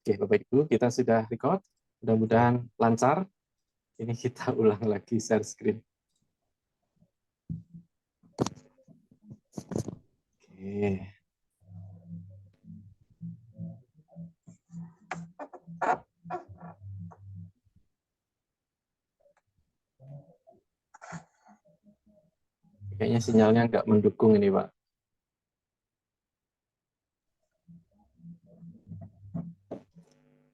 Oke, Bapak Ibu, kita sudah record. Mudah-mudahan lancar. Ini kita ulang lagi share screen. Oke. Kayaknya sinyalnya nggak mendukung ini, Pak.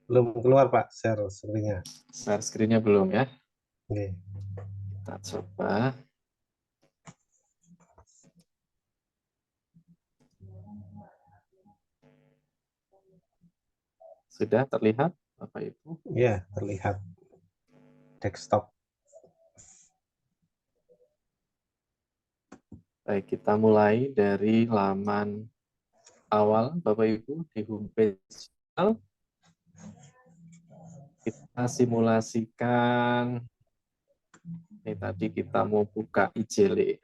Belum keluar Pak share screen-nya. Share screen-nya belum ya. Oke. Kita coba. Sudah terlihat, Bapak Ibu? Ya, terlihat desktop. Baik, kita mulai dari laman awal, Bapak Ibu, di homepage. Kita simulasikan. Ini tadi kita mau buka IJLE.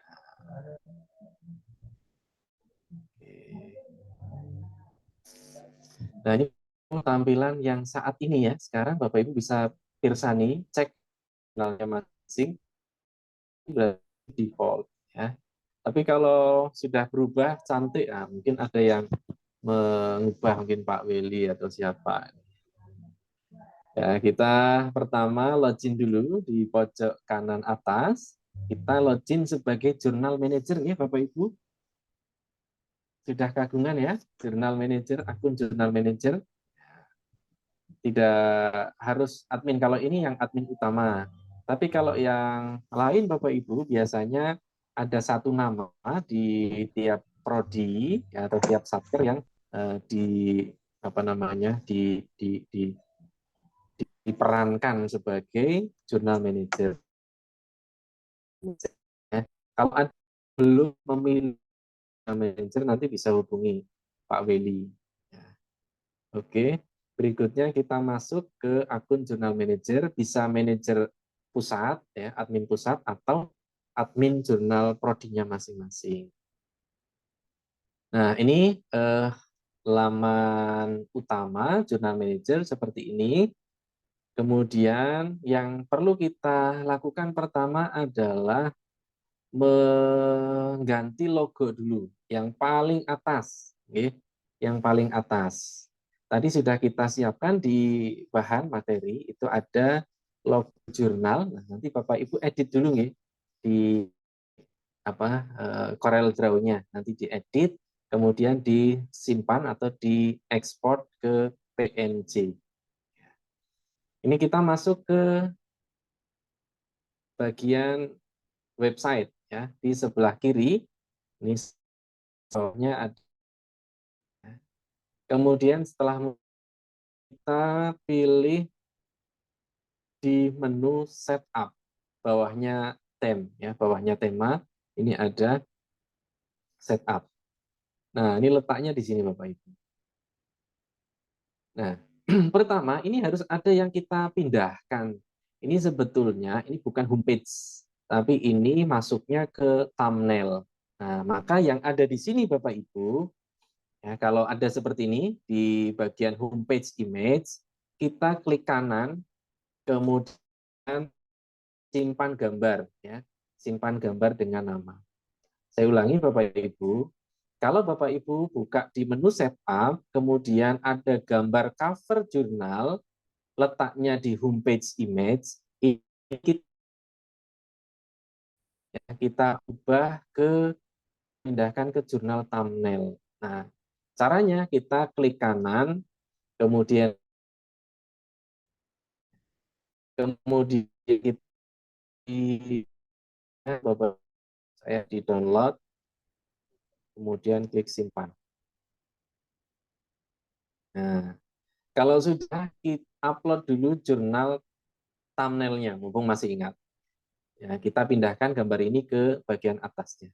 Nah, ini tampilan yang saat ini ya. Sekarang Bapak Ibu bisa pirsani, cek channelnya masing, berarti default ya. Tapi kalau sudah berubah cantik, mungkin ada yang mengubah, mungkin Pak Willy atau siapa. Ya, kita pertama login dulu di pojok kanan atas. Kita login sebagai Journal Manager ya Bapak Ibu. Sudah kagungan ya, Journal Manager, akun Journal Manager. Tidak harus admin, kalau ini yang admin utama. Tapi kalau yang lain Bapak Ibu biasanya ada satu nama di tiap prodi ya, atau tiap satker yang di apa namanya diperankan sebagai jurnal manager. Ya, kalau ada belum memilih manajer nanti bisa hubungi Pak Willy. Ya. Oke, berikutnya kita masuk ke akun jurnal manager, bisa manajer pusat, ya, admin pusat atau admin jurnal prodinya masing-masing. Nah, ini laman utama jurnal manager seperti ini. Kemudian yang perlu kita lakukan pertama adalah mengganti logo dulu, yang paling atas, yang paling atas. Tadi sudah kita siapkan di bahan materi, itu ada logo jurnal. Nah, nanti Bapak Ibu edit dulu di Corel Draw-nya, nanti diedit, kemudian disimpan atau diekspor ke PNG. Ini kita masuk ke bagian website ya, di sebelah kiri ini soalnya ada. Kemudian setelah kita pilih di menu setup, bawahnya theme ya, bawahnya tema, ini ada setup. Nah, ini letaknya di sini Bapak Ibu. Nah, pertama ini harus ada yang kita pindahkan. Ini sebetulnya ini bukan homepage, tapi ini masuknya ke thumbnail. Nah, maka yang ada di sini Bapak Ibu, ya, kalau ada seperti ini di bagian homepage image, kita klik kanan, kemudian simpan gambar, ya, simpan gambar dengan nama. Saya ulangi Bapak Ibu, kalau Bapak Ibu buka di menu setup, kemudian ada gambar cover jurnal, letaknya di homepage image, ini kita ubah ke pindahkan ke jurnal thumbnail. Nah, caranya kita klik kanan, kemudian kita Bapak saya di download, kemudian klik simpan. Nah, kalau sudah kita upload dulu jurnal thumbnailnya, mumpung masih ingat. Ya, kita pindahkan gambar ini ke bagian atasnya.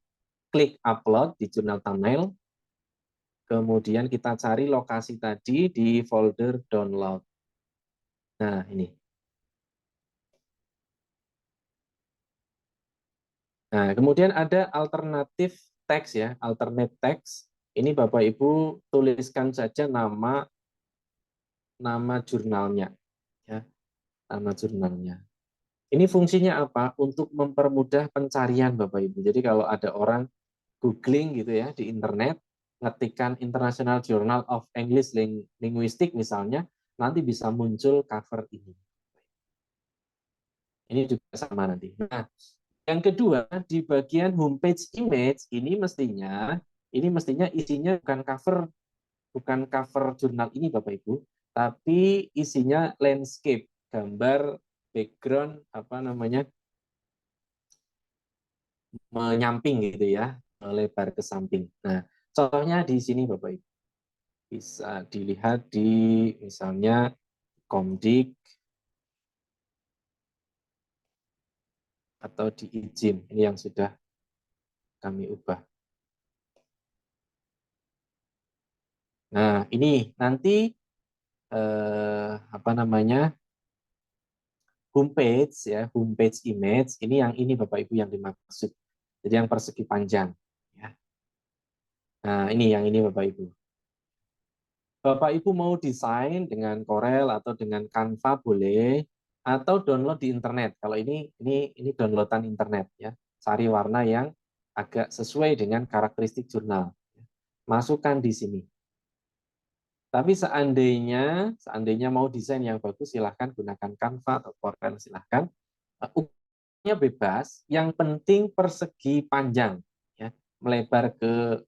Klik upload di jurnal thumbnail, kemudian kita cari lokasi tadi di folder download. Nah, ini. Nah, kemudian ada alternatif teks ya, alternate text. Ini Bapak Ibu tuliskan saja nama nama jurnalnya, ya, nama jurnalnya. Ini fungsinya apa? Untuk mempermudah pencarian Bapak Ibu. Jadi kalau ada orang googling gitu ya di internet, ngetikkan International Journal of English Linguistics misalnya, nanti bisa muncul cover ini. Ini juga sama nanti. Nah, yang kedua di bagian homepage image ini mestinya isinya bukan cover jurnal ini Bapak Ibu, tapi isinya landscape, gambar background apa namanya menyamping gitu ya, melebar ke samping. Nah, contohnya di sini Bapak Ibu bisa dilihat di misalnya Komdik atau di izin ini yang sudah kami ubah. Nah, ini nanti apa namanya homepage ya, homepage image ini Bapak Ibu yang dimaksud. Jadi yang persegi panjang ya. Nah, ini yang ini Bapak Ibu. Bapak Ibu mau desain dengan Corel atau dengan Canva boleh atau download di internet. Kalau ini downloadan internet ya. Cari warna yang agak sesuai dengan karakteristik jurnal. Masukkan di sini. Tapi seandainya mau desain yang bagus silahkan gunakan Canva atau Corel silahkan. Ukurannya bebas, yang penting persegi panjang ya, melebar ke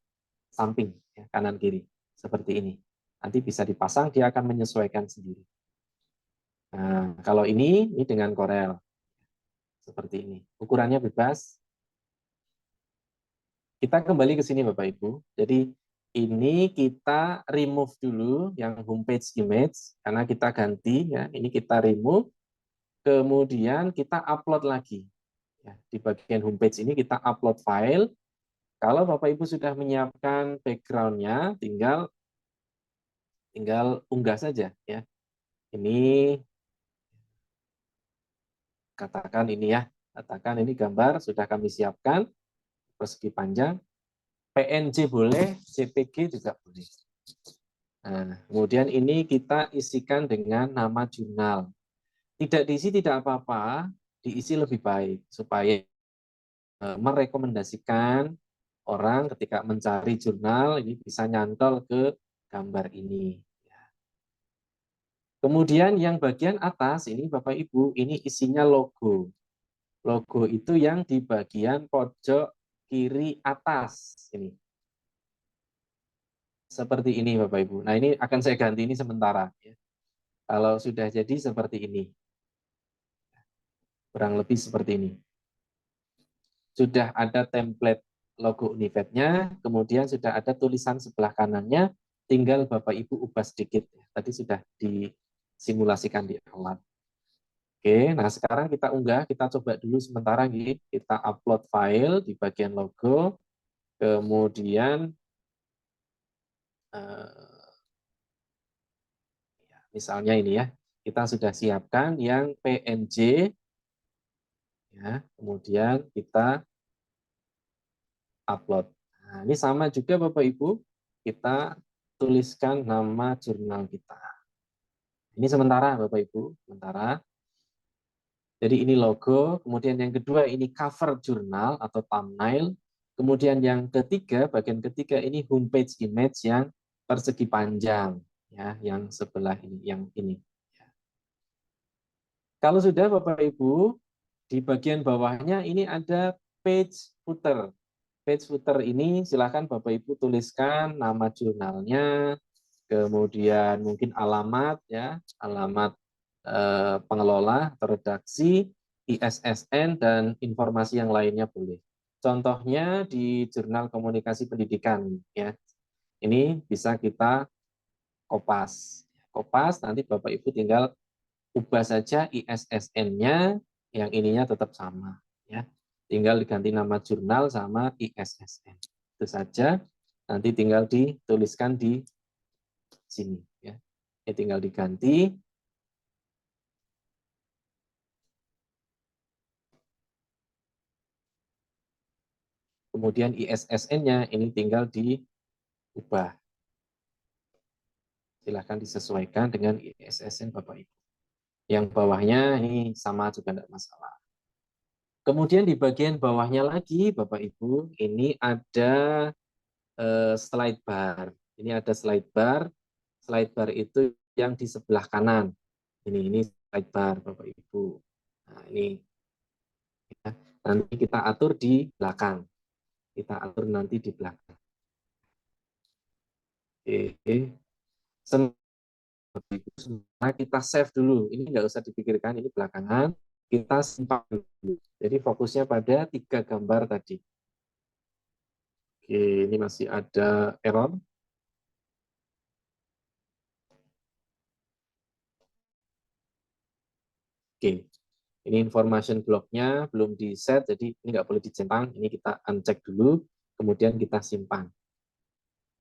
samping ya, kanan kiri seperti ini. Nanti bisa dipasang, dia akan menyesuaikan sendiri. Nah, kalau ini dengan Corel seperti ini. Ukurannya bebas. Kita kembali ke sini Bapak Ibu. Jadi ini kita remove dulu yang homepage image karena kita ganti ya. Ini kita remove, kemudian kita upload lagi. Ya, di bagian homepage ini kita upload file. Kalau Bapak Ibu sudah menyiapkan background-nya, tinggal unggah saja ya. Ini katakan ini gambar sudah kami siapkan persegi panjang, PNG boleh, JPG juga boleh. Nah, kemudian ini kita isikan dengan nama jurnal. Tidak diisi tidak apa-apa, diisi lebih baik supaya merekomendasikan orang ketika mencari jurnal ini bisa nyantol ke gambar ini. Kemudian yang bagian atas ini Bapak Ibu, ini isinya logo. Logo itu yang di bagian pojok kiri atas ini. Seperti ini Bapak Ibu. Nah, ini akan saya ganti ini sementara ya. Kalau sudah jadi seperti ini. Kurang lebih seperti ini. Sudah ada template logo Univet-nya, kemudian sudah ada tulisan sebelah kanannya, tinggal Bapak Ibu ubah sedikit. Tadi sudah disimulasikan di awal. Oke, nah sekarang kita unggah, kita coba dulu sementara nih, kita upload file di bagian logo, kemudian misalnya ini ya, kita sudah siapkan yang PNG, ya, kemudian kita upload. Nah, ini sama juga Bapak Ibu, kita tuliskan nama jurnal kita. Ini sementara Bapak Ibu, sementara. Jadi ini logo, kemudian yang kedua ini cover jurnal atau thumbnail, kemudian yang ketiga, bagian ketiga ini homepage image yang persegi panjang, ya, yang sebelah ini, yang ini. Kalau sudah Bapak Ibu, di bagian bawahnya ini ada page footer. Page footer ini silakan Bapak Ibu tuliskan nama jurnalnya, kemudian mungkin alamat ya, alamat pengelola atau redaksi, ISSN dan informasi yang lainnya boleh. Contohnya di Jurnal Komunikasi Pendidikan ya. Ini bisa kita kopas. Kopas nanti Bapak Ibu tinggal ubah saja ISSN-nya, yang ininya tetap sama ya. Tinggal diganti nama jurnal sama ISSN. Itu saja. Nanti tinggal dituliskan di sini ya. Ini tinggal diganti. Kemudian ISSN-nya ini tinggal diubah. Silahkan disesuaikan dengan ISSN Bapak Ibu. Yang bawahnya ini sama juga tidak masalah. Kemudian di bagian bawahnya lagi Bapak Ibu, ini ada slide bar. Ini ada slide bar. Slide bar itu yang di sebelah kanan. Ini slide bar Bapak Ibu. Nah, ini ya. Nanti kita atur di belakang. Kita atur nanti di belakang. Oke. Sementara kita save dulu. Ini nggak usah dipikirkan, ini belakangan. Kita simpan dulu. Jadi fokusnya pada 3 gambar tadi. Oke, ini masih ada error. Oke, ini information block-nya belum di set, jadi ini nggak boleh dicentang. Ini kita uncheck dulu, kemudian kita simpan.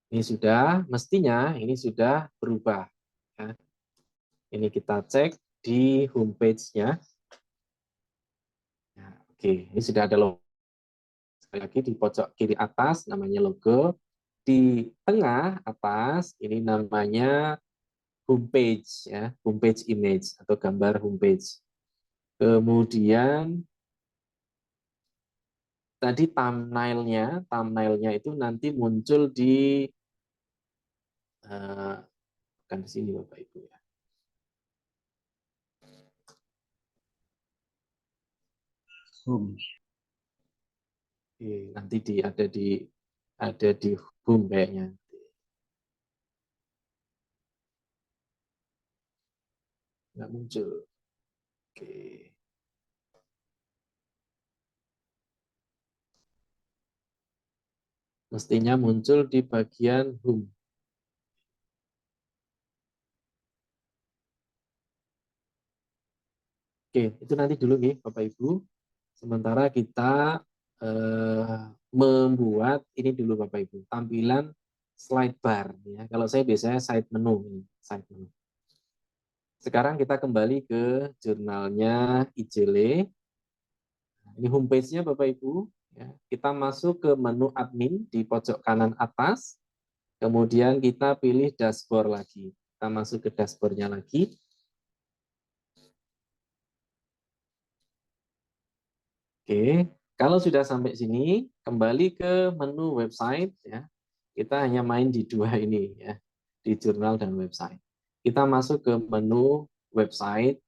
Ini sudah, mestinya ini sudah berubah. Ya. Ini kita cek di homepage-nya. Ya, oke, ini sudah ada logo. Sekali lagi di pojok kiri atas namanya logo. Di tengah atas ini namanya homepage, ya, homepage image atau gambar homepage. Kemudian tadi thumbnailnya itu nanti muncul di bukan di sini Bapak Ibu ya. Nanti ada di home kayaknya. Nggak muncul. Oke. Mestinya muncul di bagian home. Oke, itu nanti dulu nih Bapak Ibu. Sementara kita membuat ini dulu Bapak Ibu, tampilan slide bar. Ya. Kalau saya biasanya side menu. Side menu. Sekarang kita kembali ke jurnalnya IJLE. Ini homepage-nya Bapak Ibu. Ya. Kita masuk ke menu admin di pojok kanan atas. Kemudian kita pilih dashboard lagi. Kita masuk ke dashboard-nya lagi. Oke, kalau sudah sampai sini, kembali ke menu website. Ya. Kita hanya main di 2 ini, ya, di jurnal dan website. Kita masuk ke menu website,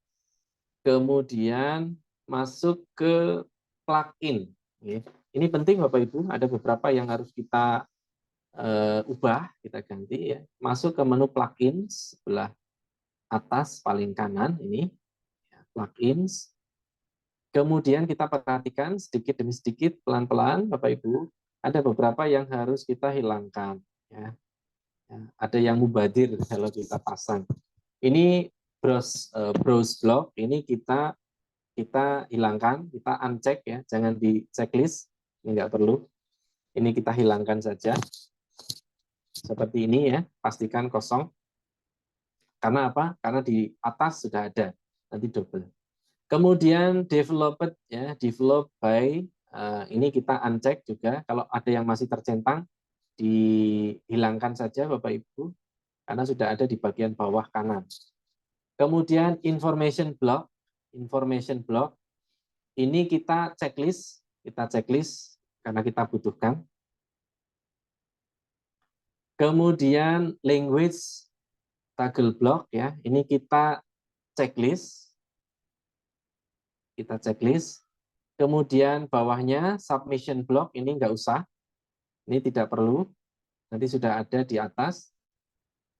kemudian masuk ke plugin. Ini penting Bapak Ibu, ada beberapa yang harus kita ubah, kita ganti. Ya. Masuk ke menu plugins, sebelah atas paling kanan, ini, plugins. Kemudian kita perhatikan sedikit demi sedikit, pelan-pelan, Bapak Ibu, ada beberapa yang harus kita hilangkan. Ya. Ada yang mubadir kalau kita pasang. Ini browse block, ini kita hilangkan, kita uncheck ya, jangan di checklist, ini nggak perlu. Ini kita hilangkan saja. Seperti ini ya, pastikan kosong. Karena apa? Karena di atas sudah ada, nanti double. Kemudian developed ya, develop by ini kita uncheck juga. Kalau ada yang masih tercentang dihilangkan saja Bapak Ibu karena sudah ada di bagian bawah kanan. Kemudian information block ini kita checklist karena kita butuhkan. Kemudian language toggle block ya, ini kita checklist. Kemudian bawahnya submission block ini enggak usah. Ini tidak perlu. Nanti sudah ada di atas.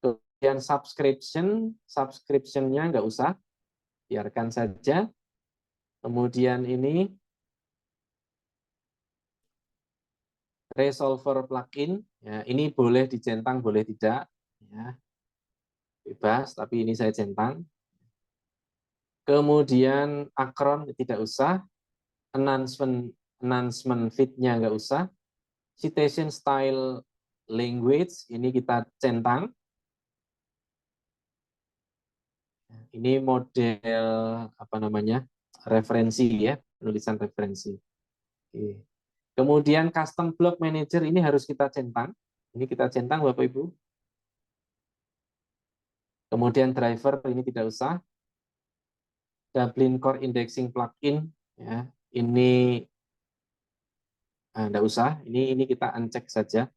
Kemudian subscription-nya enggak usah. Biarkan saja. Kemudian ini resolver plugin. Ya, ini boleh dicentang, boleh tidak. Ya, bebas, tapi ini saya centang. Kemudian akron tidak usah. Announcement feed-nya enggak usah. Citation style language ini kita centang. Ini model apa namanya? Referensi ya, penulisan referensi. Oke. Kemudian custom block manager ini harus kita centang. Ini kita centang Bapak Ibu. Kemudian driver ini tidak usah. Dublin Core Indexing Plugin, ya, ini tidak usah. Ini kita uncheck saja.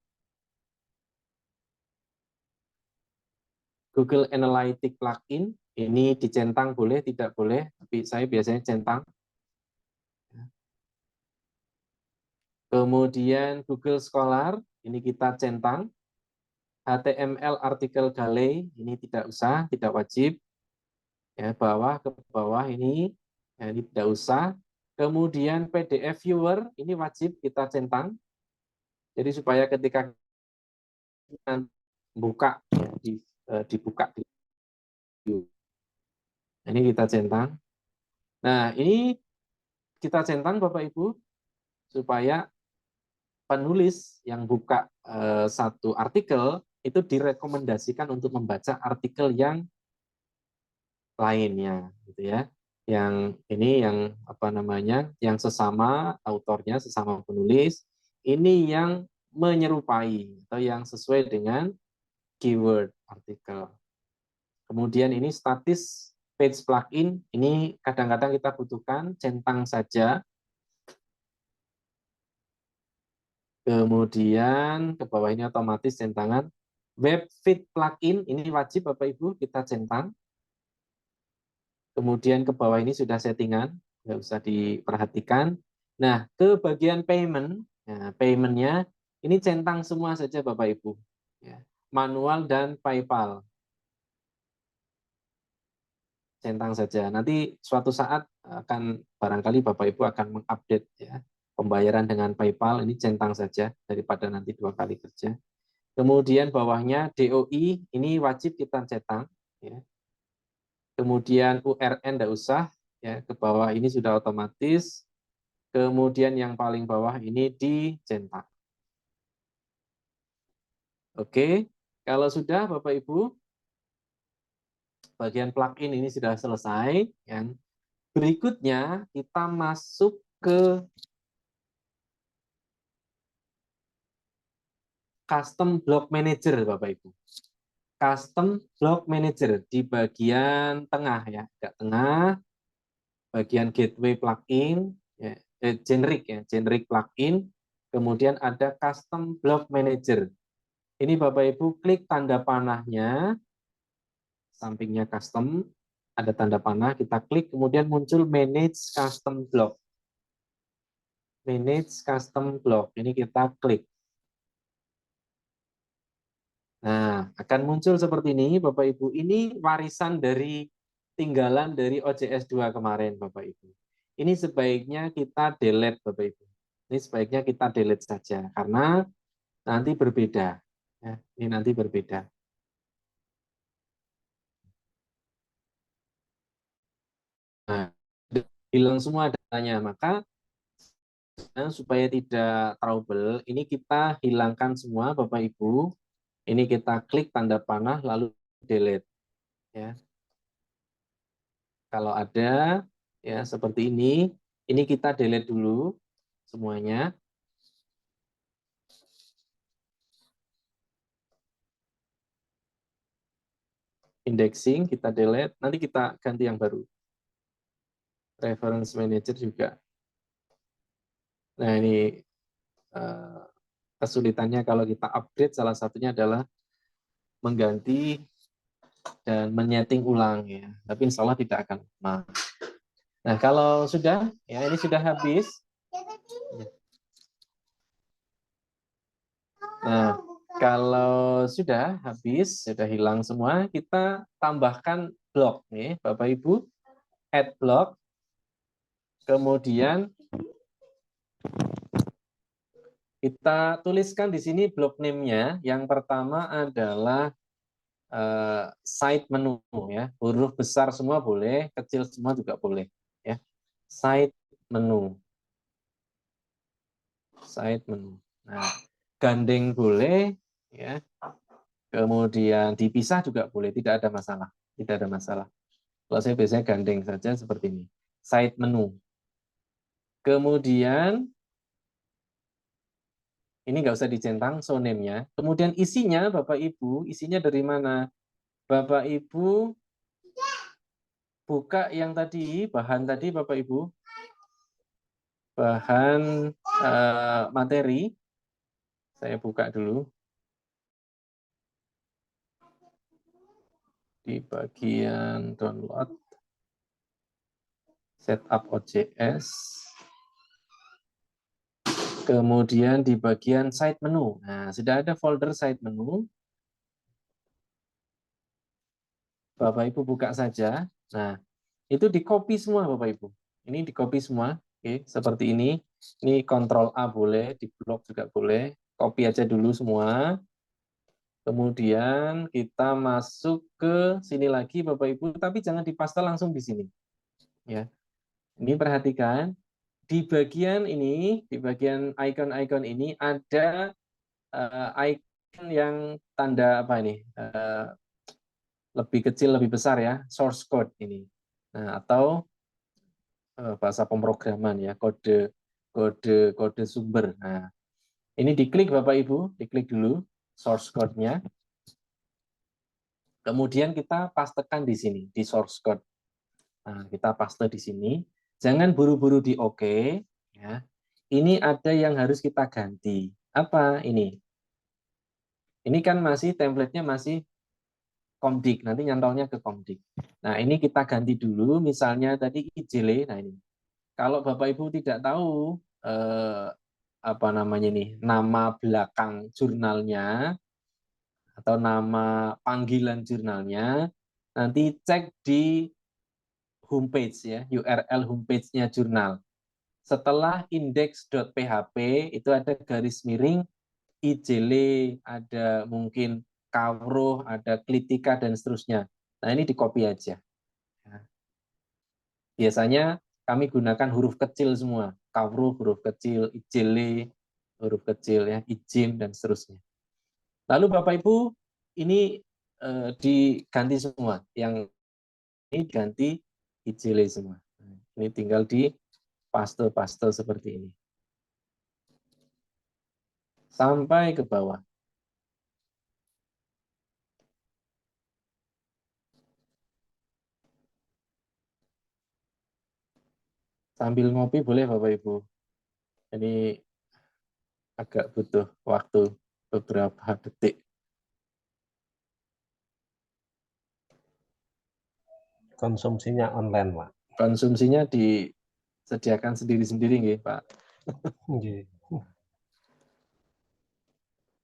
Google Analytics Plugin, ini dicentang boleh, tidak boleh, tapi saya biasanya centang. Kemudian Google Scholar, ini kita centang. HTML Article Galley, ini tidak usah, tidak wajib. Ya, bawah ke bawah ini, ya, ini tidak usah. Kemudian PDF Viewer, ini wajib kita centang. Jadi supaya ketika buka, ya, dibuka. Ini kita centang. Nah, ini kita centang Bapak Ibu, supaya penulis yang buka satu artikel itu direkomendasikan untuk membaca artikel yang lainnya, gitu ya. Yang ini yang apa namanya, yang sesama autornya, sesama penulis, ini yang menyerupai atau yang sesuai dengan keyword artikel. Kemudian ini statis page plugin, ini kadang-kadang kita butuhkan, centang saja. Kemudian ke bawah ini otomatis centangan. Web feed plugin, ini wajib Bapak Ibu kita centang. Kemudian ke bawah ini sudah settingan, nggak usah diperhatikan. Nah, ke bagian payment, nah, paymentnya ini centang semua saja Bapak Ibu. Ya, manual dan PayPal. Centang saja. Nanti suatu saat akan barangkali Bapak Ibu akan mengupdate ya pembayaran dengan PayPal, ini centang saja daripada nanti 2 kali kerja. Kemudian bawahnya DOI, ini wajib kita centang. Ya. Kemudian URN tidak usah, ya, ke bawah ini sudah otomatis. Kemudian yang paling bawah ini dicetak. Oke, kalau sudah Bapak Ibu, bagian plugin ini sudah selesai. Yang berikutnya kita masuk ke Custom Block Manager, Bapak Ibu. Custom Block Manager di bagian tengah ya, agak tengah, bagian Gateway Plugin, ya, generic plugin. Kemudian ada Custom Block Manager. Ini Bapak Ibu klik tanda panahnya, sampingnya Custom, ada tanda panah, kita klik, kemudian muncul Manage Custom Block. Manage Custom Block, ini kita klik. Nah, akan muncul seperti ini, Bapak Ibu. Ini warisan dari tinggalan dari OJS 2 kemarin, Bapak Ibu. Ini sebaiknya kita delete, Bapak Ibu. Ini sebaiknya kita delete saja, karena nanti berbeda. Ya, ini nanti berbeda. Nah, hilang semua datanya, maka supaya tidak trouble, ini kita hilangkan semua, Bapak Ibu. Ini kita klik tanda panah, lalu delete. Ya. Kalau ada ya seperti ini kita delete dulu semuanya. Indexing kita delete, nanti kita ganti yang baru. Reference Manager juga. Nah ini kesulitannya kalau kita upgrade, salah satunya adalah mengganti dan menyeting ulang ya. Tapi insya Allah tidak akan lama. Nah kalau sudah, ya ini sudah habis. Nah, kalau sudah habis, sudah hilang semua, kita tambahkan blok nih, Bapak Ibu. Add blok. Kemudian kita tuliskan di sini blok name-nya. Yang pertama adalah site menu ya. Huruf besar semua boleh, kecil semua juga boleh ya. Site menu. Site menu. Nah, gandeng boleh ya. Kemudian dipisah juga boleh, tidak ada masalah. Tidak ada masalah. Kalau saya biasanya gandeng saja seperti ini. Site menu. Kemudian ini nggak usah dicentang, so name-nya. Kemudian isinya, Bapak Ibu, isinya dari mana? Bapak Ibu buka yang tadi, bahan tadi Bapak Ibu, bahan materi. Saya buka dulu di bagian download, setup OJS, kemudian di bagian side menu. Nah, sudah ada folder side menu. Bapak Ibu buka saja. Nah, itu di copy semua Bapak Ibu. Ini di copy semua. Oke, seperti ini. Ini Ctrl A boleh, di blok juga boleh. Copy aja dulu semua. Kemudian kita masuk ke sini lagi Bapak Ibu, tapi jangan dipaste langsung di sini. Ya. Ini perhatikan di bagian ini, di bagian icon-icon ini ada icon yang tanda apa ini? Lebih kecil, lebih besar ya, source code ini. Nah, atau bahasa pemrograman ya, kode sumber. Nah, ini diklik Bapak Ibu, diklik dulu source code-nya. Kemudian kita pastekan di sini, di source code. Nah, kita paste di sini. Jangan buru-buru di OK. Ya. Ini ada yang harus kita ganti. Apa ini? Ini kan masih template-nya masih Comdik. Nanti nyantolnya ke Comdik. Nah, ini kita ganti dulu. Misalnya tadi IJLE. Nah, ini. Kalau Bapak Ibu tidak tahu apa namanya nih, nama belakang jurnalnya atau nama panggilan jurnalnya, nanti cek di homepage ya, URL homepage-nya jurnal. Setelah index.php itu ada garis miring IJLE, ada mungkin Kawruh, ada Klitika dan seterusnya. Nah, ini di copy aja. Biasanya kami gunakan huruf kecil semua. Kawruh huruf kecil, IJLE huruf kecil ya, IJIM dan seterusnya. Lalu Bapak Ibu ini diganti semua. Yang ini diganti IJLE semua. Ini tinggal di paste-paste seperti ini. Sampai ke bawah. Sambil ngopi boleh Bapak Ibu. Ini agak butuh waktu beberapa detik. Konsumsinya online, Pak. Konsumsinya disediakan sendiri-sendiri nggih, Pak. Nggih.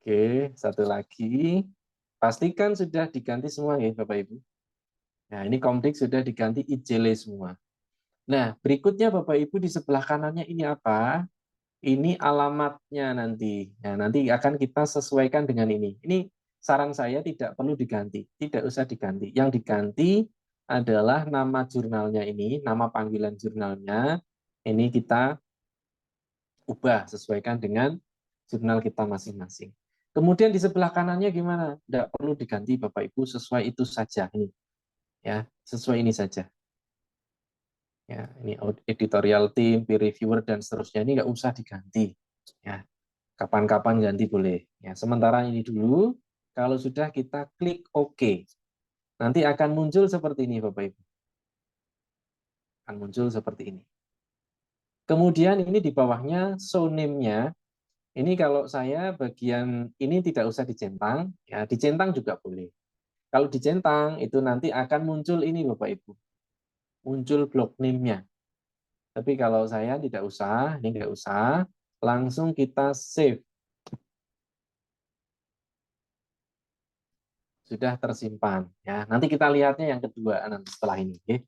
Oke, satu lagi. Pastikan sudah diganti semua ya Bapak Ibu. Nah, ini Comdik sudah diganti IJLE semua. Nah, berikutnya Bapak Ibu di sebelah kanannya ini apa? Ini alamatnya nanti. Nah, nanti akan kita sesuaikan dengan ini. Ini saran saya tidak perlu diganti, tidak usah diganti. Yang diganti adalah nama jurnalnya ini, nama panggilan jurnalnya. Ini kita ubah sesuaikan dengan jurnal kita masing-masing. Kemudian di sebelah kanannya gimana? Tidak perlu diganti Bapak Ibu, sesuai itu saja ini. Ya, sesuai ini saja. Ya, ini editorial team, peer reviewer dan seterusnya ini nggak usah diganti. Ya, kapan-kapan ganti boleh. Ya, sementara ini dulu. Kalau sudah kita klik OK, nanti akan muncul seperti ini Bapak Ibu. Akan muncul seperti ini. Kemudian ini di bawahnya show name-nya. Ini kalau saya bagian ini tidak usah dicentang, ya dicentang juga boleh. Kalau dicentang itu nanti akan muncul ini Bapak Ibu, muncul blog name-nya. Tapi kalau saya tidak usah, ini nggak usah, langsung kita save. Sudah tersimpan. Ya, nanti kita lihatnya yang kedua nanti setelah ini. Oke.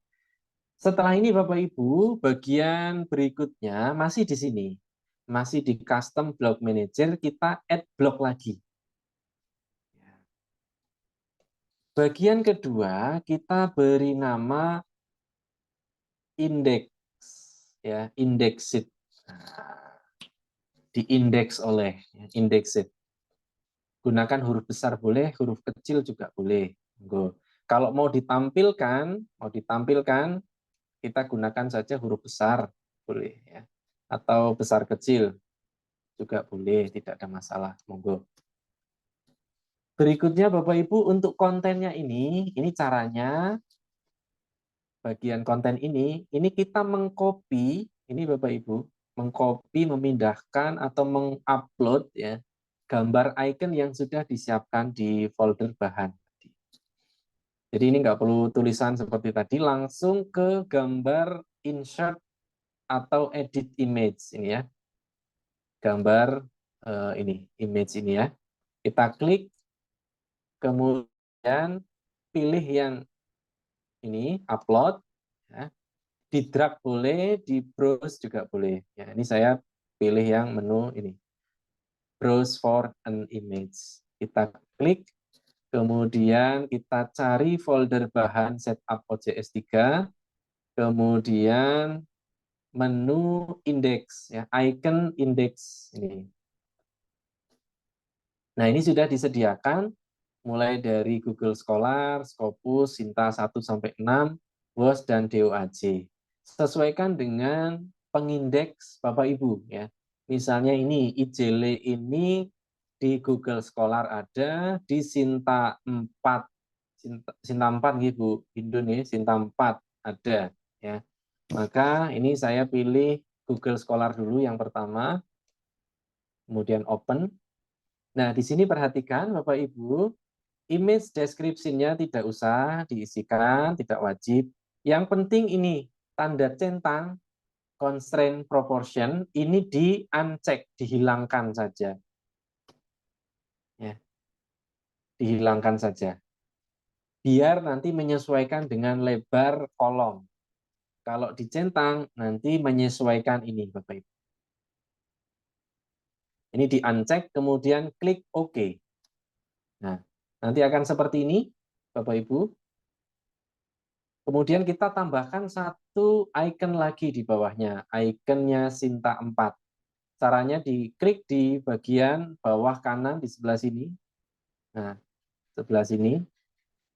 Setelah ini Bapak Ibu, bagian berikutnya masih di sini. Masih di custom blog manager, kita add blog lagi. Bagian kedua, kita beri nama index, ya, indexed. Nah, diindeks oleh indexed. Gunakan huruf besar boleh, huruf kecil juga boleh. Kalau mau ditampilkan, kita gunakan saja huruf besar boleh, ya, atau besar kecil juga boleh, tidak ada masalah. Monggo. Berikutnya Bapak Ibu untuk kontennya ini caranya bagian konten ini kita mengcopy, ini Bapak Ibu, mengcopy, memindahkan atau mengupload ya gambar icon yang sudah disiapkan di folder bahan. Jadi ini nggak perlu tulisan seperti tadi, langsung ke gambar insert atau edit image ini ya. Gambar ini, image ini ya. Kita klik, kemudian pilih yang ini, upload, ya. Di drag boleh, di browse juga boleh. Ya, ini saya pilih yang menu ini, browse for an image. Kita klik, kemudian kita cari folder bahan setup OJS3, kemudian menu indeks, ya, icon indeks ini. Nah, ini sudah disediakan mulai dari Google Scholar, Scopus, Sinta 1-6, WOS, dan DOAJ. Sesuaikan dengan pengindeks Bapak Ibu ya. Misalnya ini IJLE ini di Google Scholar ada, di Sinta 4 Sinta 4 Bu Indun ya, Sinta 4 ada ya. Maka ini saya pilih Google Scholar dulu yang pertama, kemudian open. Nah, di sini perhatikan Bapak Ibu, image description-nya tidak usah diisikan, tidak wajib. Yang penting ini tanda centang constraint proportion ini di-uncheck, dihilangkan saja. Ya, dihilangkan saja. Biar nanti menyesuaikan dengan lebar kolom. Kalau dicentang, nanti menyesuaikan ini, Bapak Ibu. Ini di-uncheck, kemudian klik OK. Nah, nanti akan seperti ini, Bapak Ibu. Kemudian kita tambahkan satu icon lagi di bawahnya, ikonnya Sinta 4. Caranya diklik di bagian bawah kanan di sebelah sini. Nah, sebelah sini.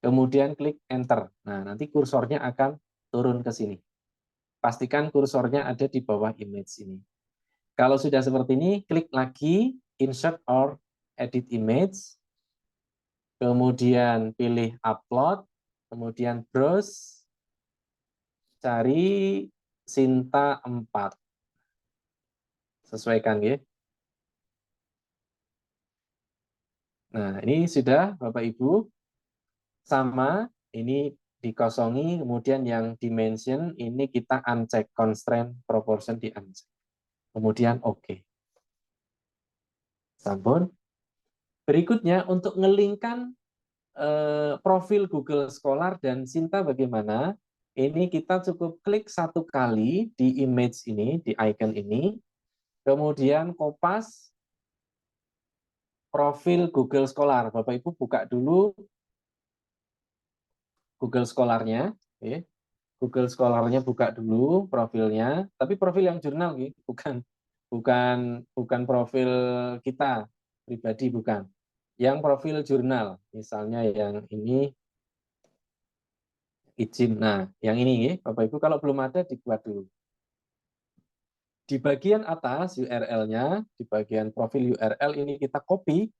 Kemudian klik Enter. Nah, nanti kursornya akan turun ke sini. Pastikan kursornya ada di bawah image ini. Kalau sudah seperti ini, klik lagi Insert or Edit Image. Kemudian pilih Upload. Kemudian Browse. Cari Sinta 4. Sesuaikan ya. Nah, ini sudah Bapak Ibu. Sama, ini dikosongi, kemudian yang dimension ini kita uncheck, constraint proportion di uncheck. Kemudian oke. Sampun. Berikutnya untuk ngelingkan profil Google Scholar dan Sinta bagaimana? Ini kita cukup klik satu kali di image ini, di icon ini, kemudian kopas profil Google Scholar. Bapak Ibu buka dulu Google Scholar-nya, ya. Google Scholar-nya buka dulu profilnya, tapi profil yang jurnal, bukan bukan profil kita pribadi, bukan. Yang profil jurnal, misalnya yang ini izin. Nah, yang ini, Bapak Ibu, kalau belum ada dibuat dulu. Di bagian atas URL-nya, di bagian profil URL ini kita copy,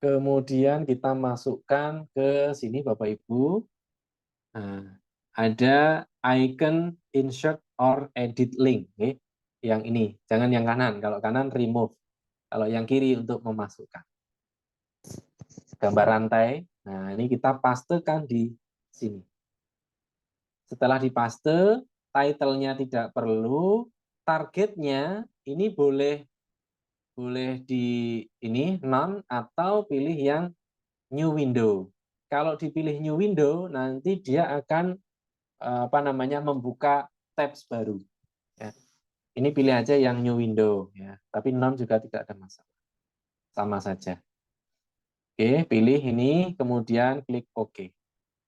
kemudian kita masukkan ke sini, Bapak Ibu. Nah, ada icon insert or edit link. Yang ini, jangan yang kanan. Kalau kanan remove. Kalau yang kiri untuk memasukkan. Gambar rantai. Nah, ini kita pastekan di sini. Setelah dipaste, title-nya tidak perlu, targetnya ini boleh di ini none atau pilih yang new window. Kalau dipilih new window, nanti dia akan membuka tabs baru. Ya. Ini pilih aja yang new window, ya. Tapi none juga tidak ada masalah, sama saja. Oke, pilih ini, kemudian klik OK.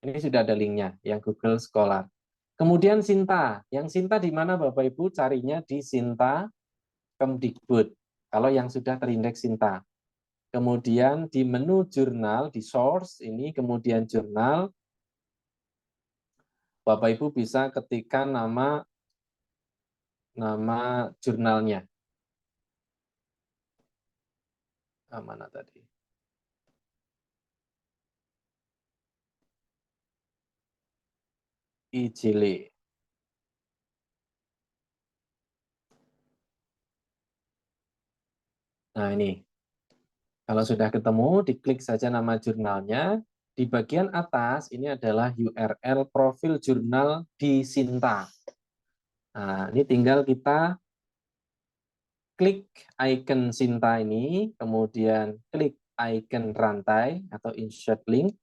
Ini sudah ada linknya, yang Google Scholar. Kemudian Sinta, yang Sinta di mana Bapak Ibu? Carinya di Sinta Kemdikbud. Kalau yang sudah terindeks Sinta. Kemudian di menu jurnal, di source ini, kemudian jurnal, Bapak Ibu bisa ketikkan nama jurnalnya. Mana tadi? ijele. Nah, ini. Kalau sudah ketemu, diklik saja nama jurnalnya. Di bagian atas, ini adalah URL profil jurnal di Sinta. Nah, ini tinggal kita klik icon Sinta ini, kemudian klik icon rantai atau insert link,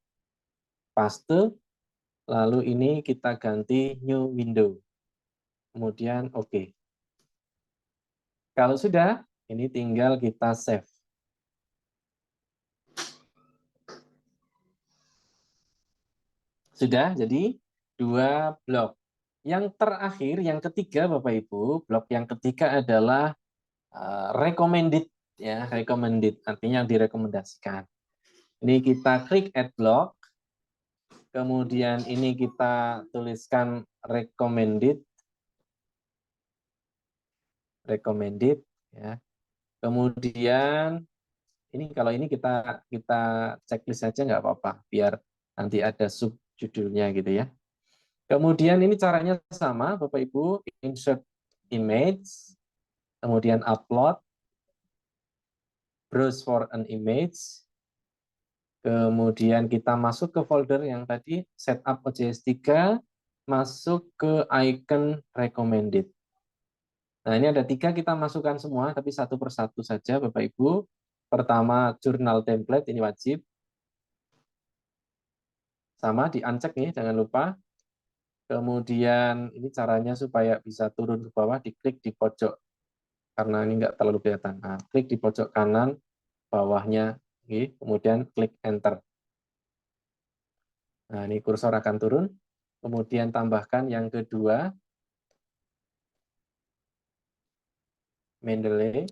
paste, lalu ini kita ganti new window. Kemudian oke. Kalau sudah, ini tinggal kita save. Sudah, jadi 2 blok. Yang terakhir, yang ketiga Bapak Ibu, blok yang ketiga adalah recommended, ya, recommended, artinya yang direkomendasikan. Ini kita klik add block, kemudian ini kita tuliskan recommended, ya. Kemudian ini kalau ini kita checklist saja nggak apa-apa, biar nanti ada subjudulnya gitu ya. Kemudian ini caranya sama, Bapak Ibu, insert image, kemudian upload, browse for an image, kemudian kita masuk ke folder yang tadi, setup OJS3, masuk ke icon recommended. Nah, ini ada 3 kita masukkan semua, tapi satu persatu saja Bapak Ibu. Pertama, jurnal template, ini wajib. Sama, di-uncheck nih, jangan lupa. Kemudian ini caranya supaya bisa turun ke bawah, diklik di pojok, karena ini enggak terlalu kelihatan. Nah, klik di pojok kanan, bawahnya, kemudian klik enter. Nah, ini kursor akan turun. Kemudian tambahkan yang kedua, Mendeley.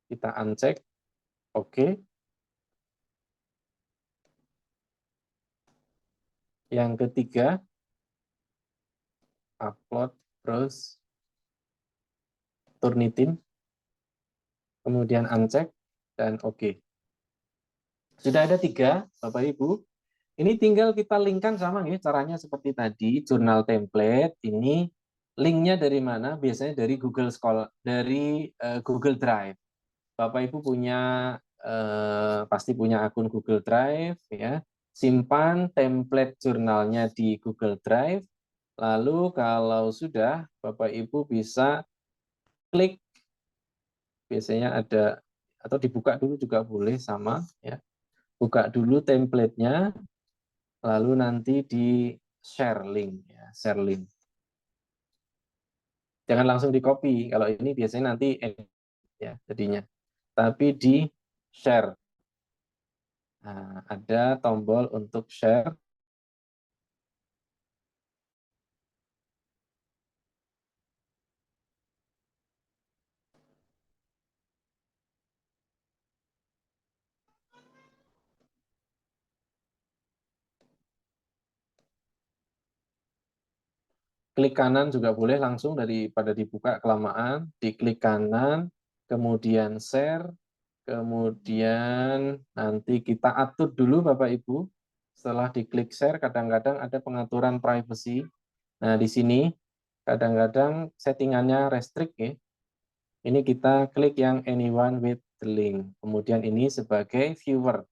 Kita uncheck, oke. Yang ketiga, upload, browse, Turnitin. Kemudian uncheck, dan oke. Sudah ada 3, Bapak Ibu. Ini tinggal kita linkkan sama nih, caranya seperti tadi, jurnal template. Ini linknya dari mana? Biasanya dari Google Scholar, dari Google Drive. Bapak Ibu punya pasti punya akun Google Drive, ya. Simpan template jurnalnya di Google Drive. Lalu kalau sudah, Bapak Ibu bisa klik, biasanya ada, atau dibuka dulu juga boleh, sama ya. Buka dulu template-nya, lalu nanti di share link, ya, share link. Jangan langsung di copy, kalau ini biasanya nanti edit, ya jadinya. Tapi di share. Nah, ada tombol untuk share. Klik kanan juga boleh, langsung daripada dibuka kelamaan, diklik kanan, kemudian share, kemudian nanti kita atur dulu Bapak Ibu. Setelah diklik share, kadang-kadang ada pengaturan privacy. Nah, di sini kadang-kadang settingannya restrict ya. Ini kita klik yang anyone with the link. Kemudian ini sebagai viewer,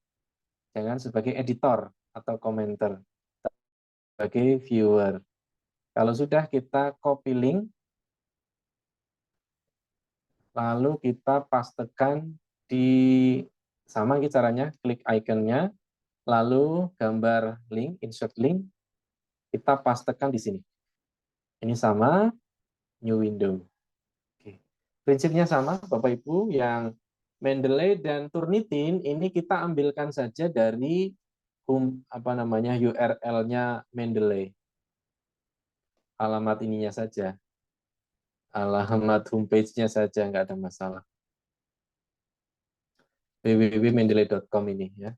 jangan sebagai editor atau komentar, sebagai viewer. Kalau sudah, kita copy link, lalu kita pastekan di, sama caranya, klik ikonnya, lalu gambar link, insert link, kita pastekan di sini. Ini sama, new window. Oke. Prinsipnya sama, Bapak Ibu, yang Mendeley dan Turnitin ini kita ambilkan saja dari URL-nya Mendeley. Alamat ininya saja. Alamat homepage-nya saja, nggak ada masalah. www.mendeley.com ini ya.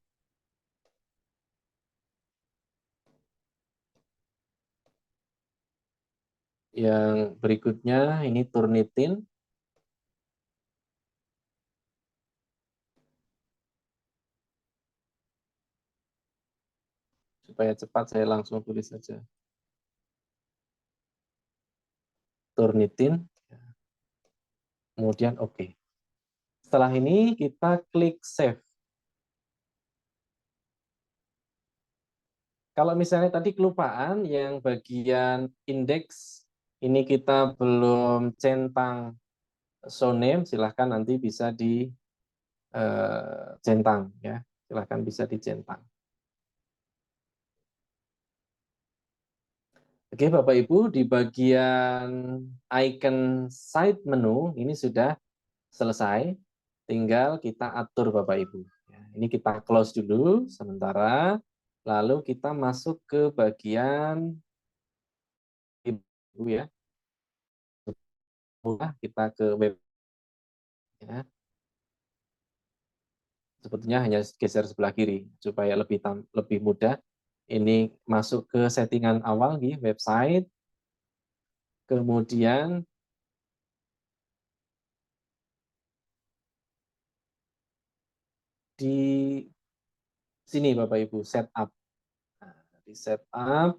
Yang berikutnya ini Turnitin. Supaya cepat saya langsung tulis saja. Turnitin, kemudian oke. Setelah ini kita klik save. Kalau misalnya tadi kelupaan yang bagian indeks ini kita belum centang show name, silahkan nanti bisa dicentang ya, silahkan bisa dicentang. Oke Bapak Ibu, di bagian icon side menu ini sudah selesai, tinggal kita atur Bapak Ibu. Ini kita close dulu sementara, lalu kita masuk ke bagian Ibu ya, kita ke web ya. Sebetulnya hanya geser sebelah kiri supaya lebih mudah. Ini masuk ke settingan awal di website, kemudian di sini Bapak Ibu setup. Nah, di setup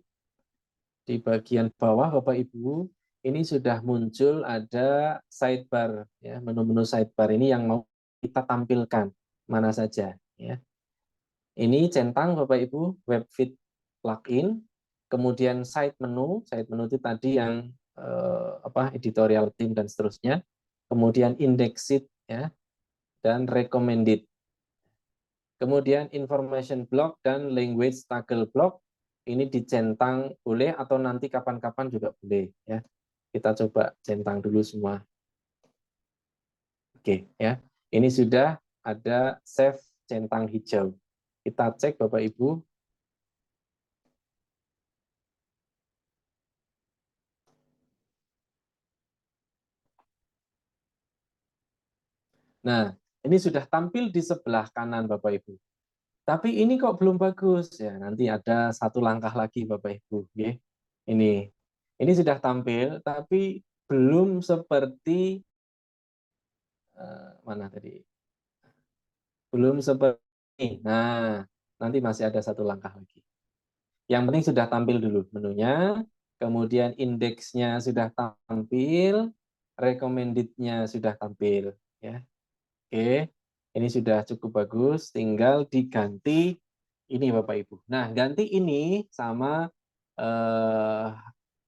di bagian bawah Bapak Ibu ini sudah muncul ada sidebar ya, menu-menu sidebar ini yang mau kita tampilkan mana saja ya. Ini centang Bapak Ibu WebFit plugin, kemudian side menu itu tadi yang editorial theme dan seterusnya, kemudian indexed ya dan recommended. Kemudian information block dan language toggle block ini dicentang boleh atau nanti kapan-kapan juga boleh ya. Kita coba centang dulu semua. Oke ya. Ini sudah ada save centang hijau. Kita cek Bapak Ibu. Nah, ini sudah tampil di sebelah kanan Bapak Ibu. Tapi ini kok belum bagus ya. Nanti ada satu langkah lagi Bapak Ibu. Ini sudah tampil, tapi belum seperti mana tadi? Belum seperti ini. Nah, nanti masih ada satu langkah lagi. Yang penting sudah tampil dulu menunya, kemudian indeksnya sudah tampil, recommended-nya sudah tampil. Ya. Oke, ini sudah cukup bagus, tinggal diganti ini Bapak Ibu. Nah, ganti ini sama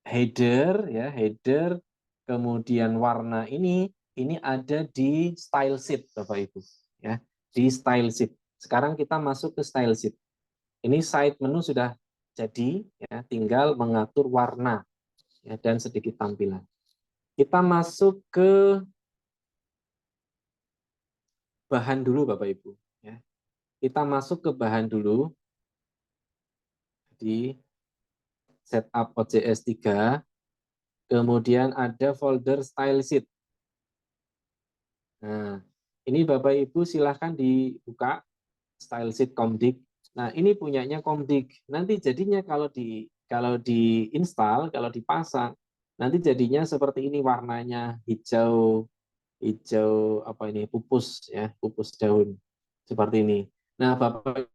header ya, header kemudian warna ini ada di style sheet Bapak Ibu ya, di style sheet. Sekarang kita masuk ke style sheet. Ini side menu sudah jadi ya, tinggal mengatur warna ya, dan sedikit tampilan. Kita masuk ke bahan dulu Bapak Ibu ya. Kita masuk ke bahan dulu di setup OJS 3, kemudian ada folder style sheet. Nah, ini Bapak Ibu silahkan dibuka style sheet Comdik. Nah, ini punyanya Comdik. Nanti jadinya kalau diinstal, kalau dipasang, nanti jadinya seperti ini warnanya hijau apa ini pupus ya, pupus daun seperti ini. Nah, Bapak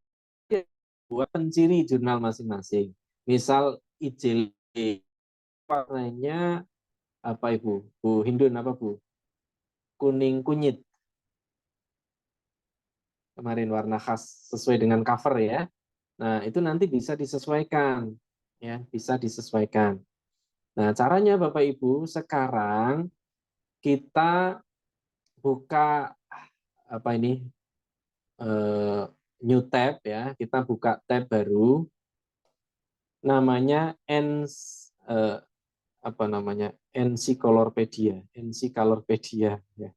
buat penciri jurnal masing-masing. Misal IJL warnanya apa Ibu? Bu Hindun apa Bu? Kuning kunyit. Kemarin warna khas sesuai dengan cover ya. Nah, itu nanti bisa disesuaikan ya, bisa disesuaikan. Nah, caranya Bapak Ibu sekarang kita buka apa ini new tab ya, kita buka tab baru namanya apa namanya? Encyclopedia ya.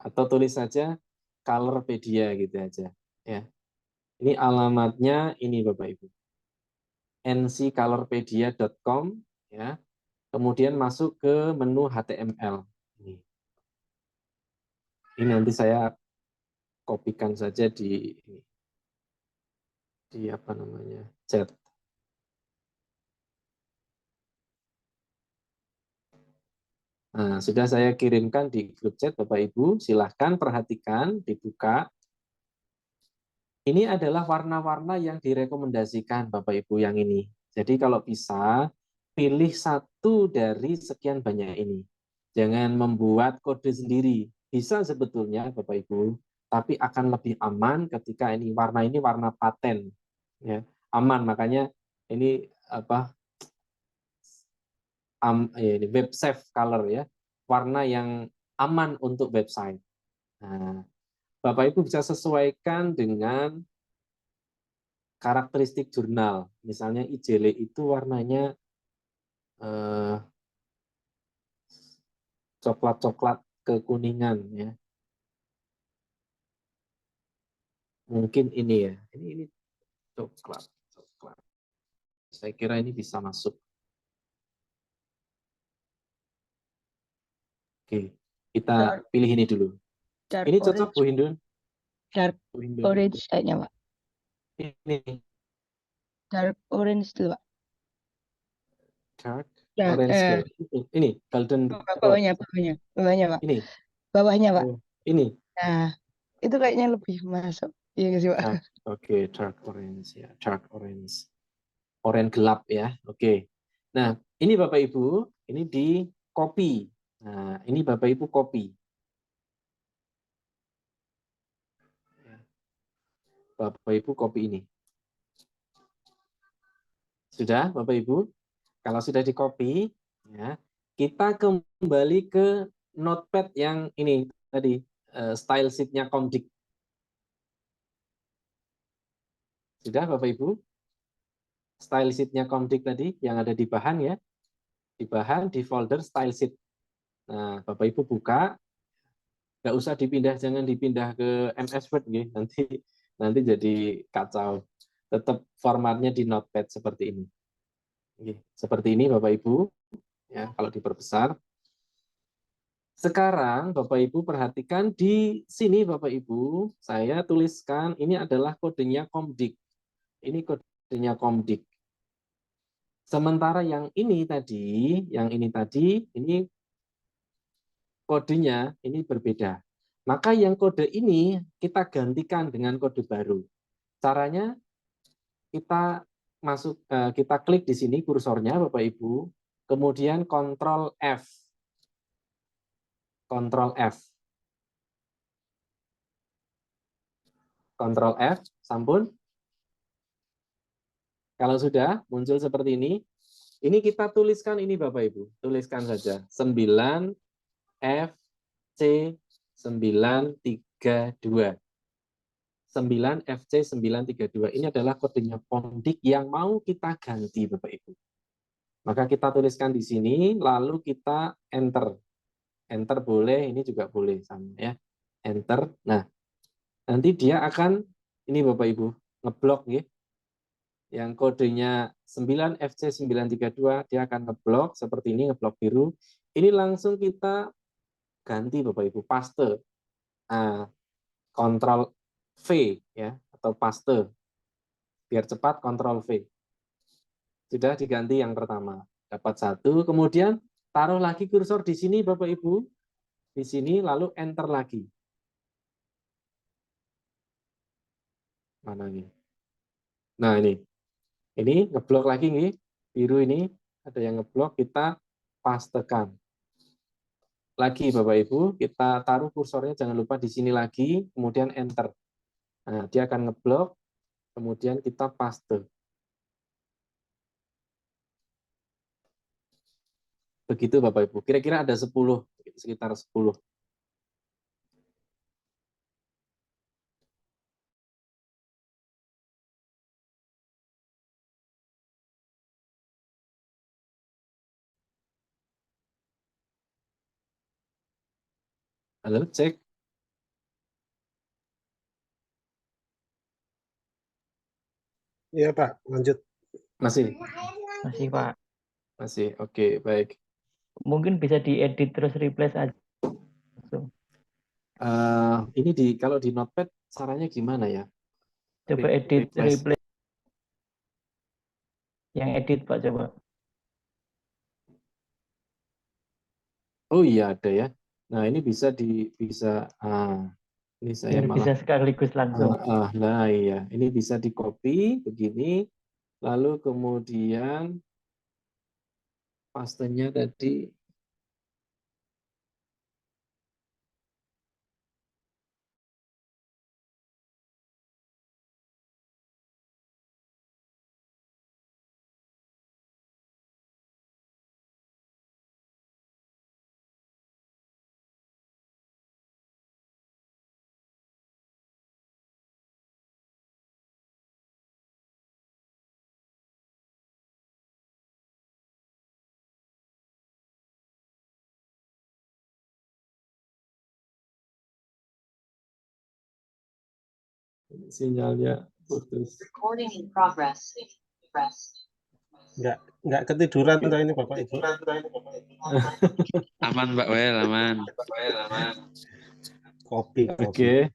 Atau tulis saja Colorpedia gitu aja ya. Ini alamatnya ini Bapak Ibu. nccolourpedia.com ya. Kemudian masuk ke menu HTML. Ini nanti saya kopikan saja di apa namanya? Chat. Nah, sudah saya kirimkan di grup chat Bapak Ibu, silahkan perhatikan, dibuka. Ini adalah warna-warna yang direkomendasikan Bapak Ibu yang ini. Jadi kalau bisa pilih satu dari sekian banyak ini. Jangan membuat kode sendiri. Bisa sebetulnya Bapak Ibu, tapi akan lebih aman ketika ini warna paten, ya. Aman, makanya ini apa? Ini web safe color, ya. Warna yang aman untuk website. Nah, Bapak Ibu bisa sesuaikan dengan karakteristik jurnal. Misalnya IJLE itu warnanya coklat-coklat kekuningan, ya. Mungkin ini ya. Ini coklat. Saya kira ini bisa masuk. Oke, kita pilih ini dulu. Dark Ini cocok orange. Bu Hindun? Dark Bu Hindun. orange kayaknya, Pak. Ini Dark orange dulu, Pak. dark Ya, orange ke. Ini golden rose. bawahnya, Pak. Ini. Bawahnya, Pak. Oh, ini. Nah, itu kayaknya lebih masuk. Iya nggak sih, Pak? Oke, dark orange ya, dark orange. Oranye gelap ya. Oke. Nah, ini Bapak Ibu, ini di copy. Nah, ini Bapak Ibu copy. Bapak Ibu copy ini. Sudah Bapak Ibu? Kalau sudah di copy, ya, kita kembali ke notepad yang ini tadi, style sheet-nya Comdik. Sudah Bapak Ibu? Style sheet-nya Comdik tadi yang ada di bahan, ya. Di bahan, di folder style sheet. Nah, Bapak Ibu buka, nggak usah dipindah, jangan dipindah ke MS Word, ya. Nanti jadi kacau. Tetap formatnya di notepad seperti ini. Seperti ini Bapak Ibu, ya, kalau diperbesar. Sekarang Bapak Ibu perhatikan di sini Bapak Ibu, saya tuliskan ini adalah kodenya Comdik. Ini kodenya Comdik. Sementara yang ini tadi, ini kodenya ini berbeda. Maka yang kode ini kita gantikan dengan kode baru. Caranya kita klik di sini kursornya Bapak Ibu, kemudian Ctrl F. Ctrl F. Ctrl F, sampun. Kalau sudah muncul seperti ini kita tuliskan ini Bapak Ibu. Tuliskan saja 9 FC 932. 9 FC 932. Ini adalah kodenya Comdik yang mau kita ganti Bapak Ibu. Maka kita tuliskan di sini, lalu kita enter. Enter boleh, ini juga boleh sama ya. Enter. Nah, nanti dia akan ini Bapak Ibu ngeblok ya. Yang kodenya 9FC932 dia akan ngeblok seperti ini, ngeblok biru. Ini langsung kita ganti Bapak Ibu, paste. Nah, Ctrl V ya atau paste. Biar cepat Ctrl V. Sudah diganti yang pertama. Dapat satu, kemudian taruh lagi kursor di sini Bapak Ibu. Di sini lalu enter lagi. Mana ini? Nah, ini ngeblok lagi nih. Biru ini ada yang ngeblok, kita pastekan. Lagi Bapak Ibu, kita taruh kursornya jangan lupa di sini lagi, kemudian enter. Nah, dia akan ngeblok, kemudian kita paste. Begitu Bapak Ibu. Kira-kira ada 10, sekitar 10. Halo, cek. Iya Pak, lanjut. Masih? Masih Pak. Masih, oke, baik. Mungkin bisa diedit terus replace aja. Ini kalau di Notepad caranya gimana ya? Coba edit Replace. replace. Yang edit Pak coba. Oh iya ada ya. Nah ini bisa ini saya Biar malah bisa sekaligus langsung. nah iya ini bisa di copy begini, lalu kemudian Pastenya tadi sinyalnya putus. Recording in progress. Nggak ketiduran toh ini Bapak Ibu. Aman Pak Wel, aman. Kopi. Oke,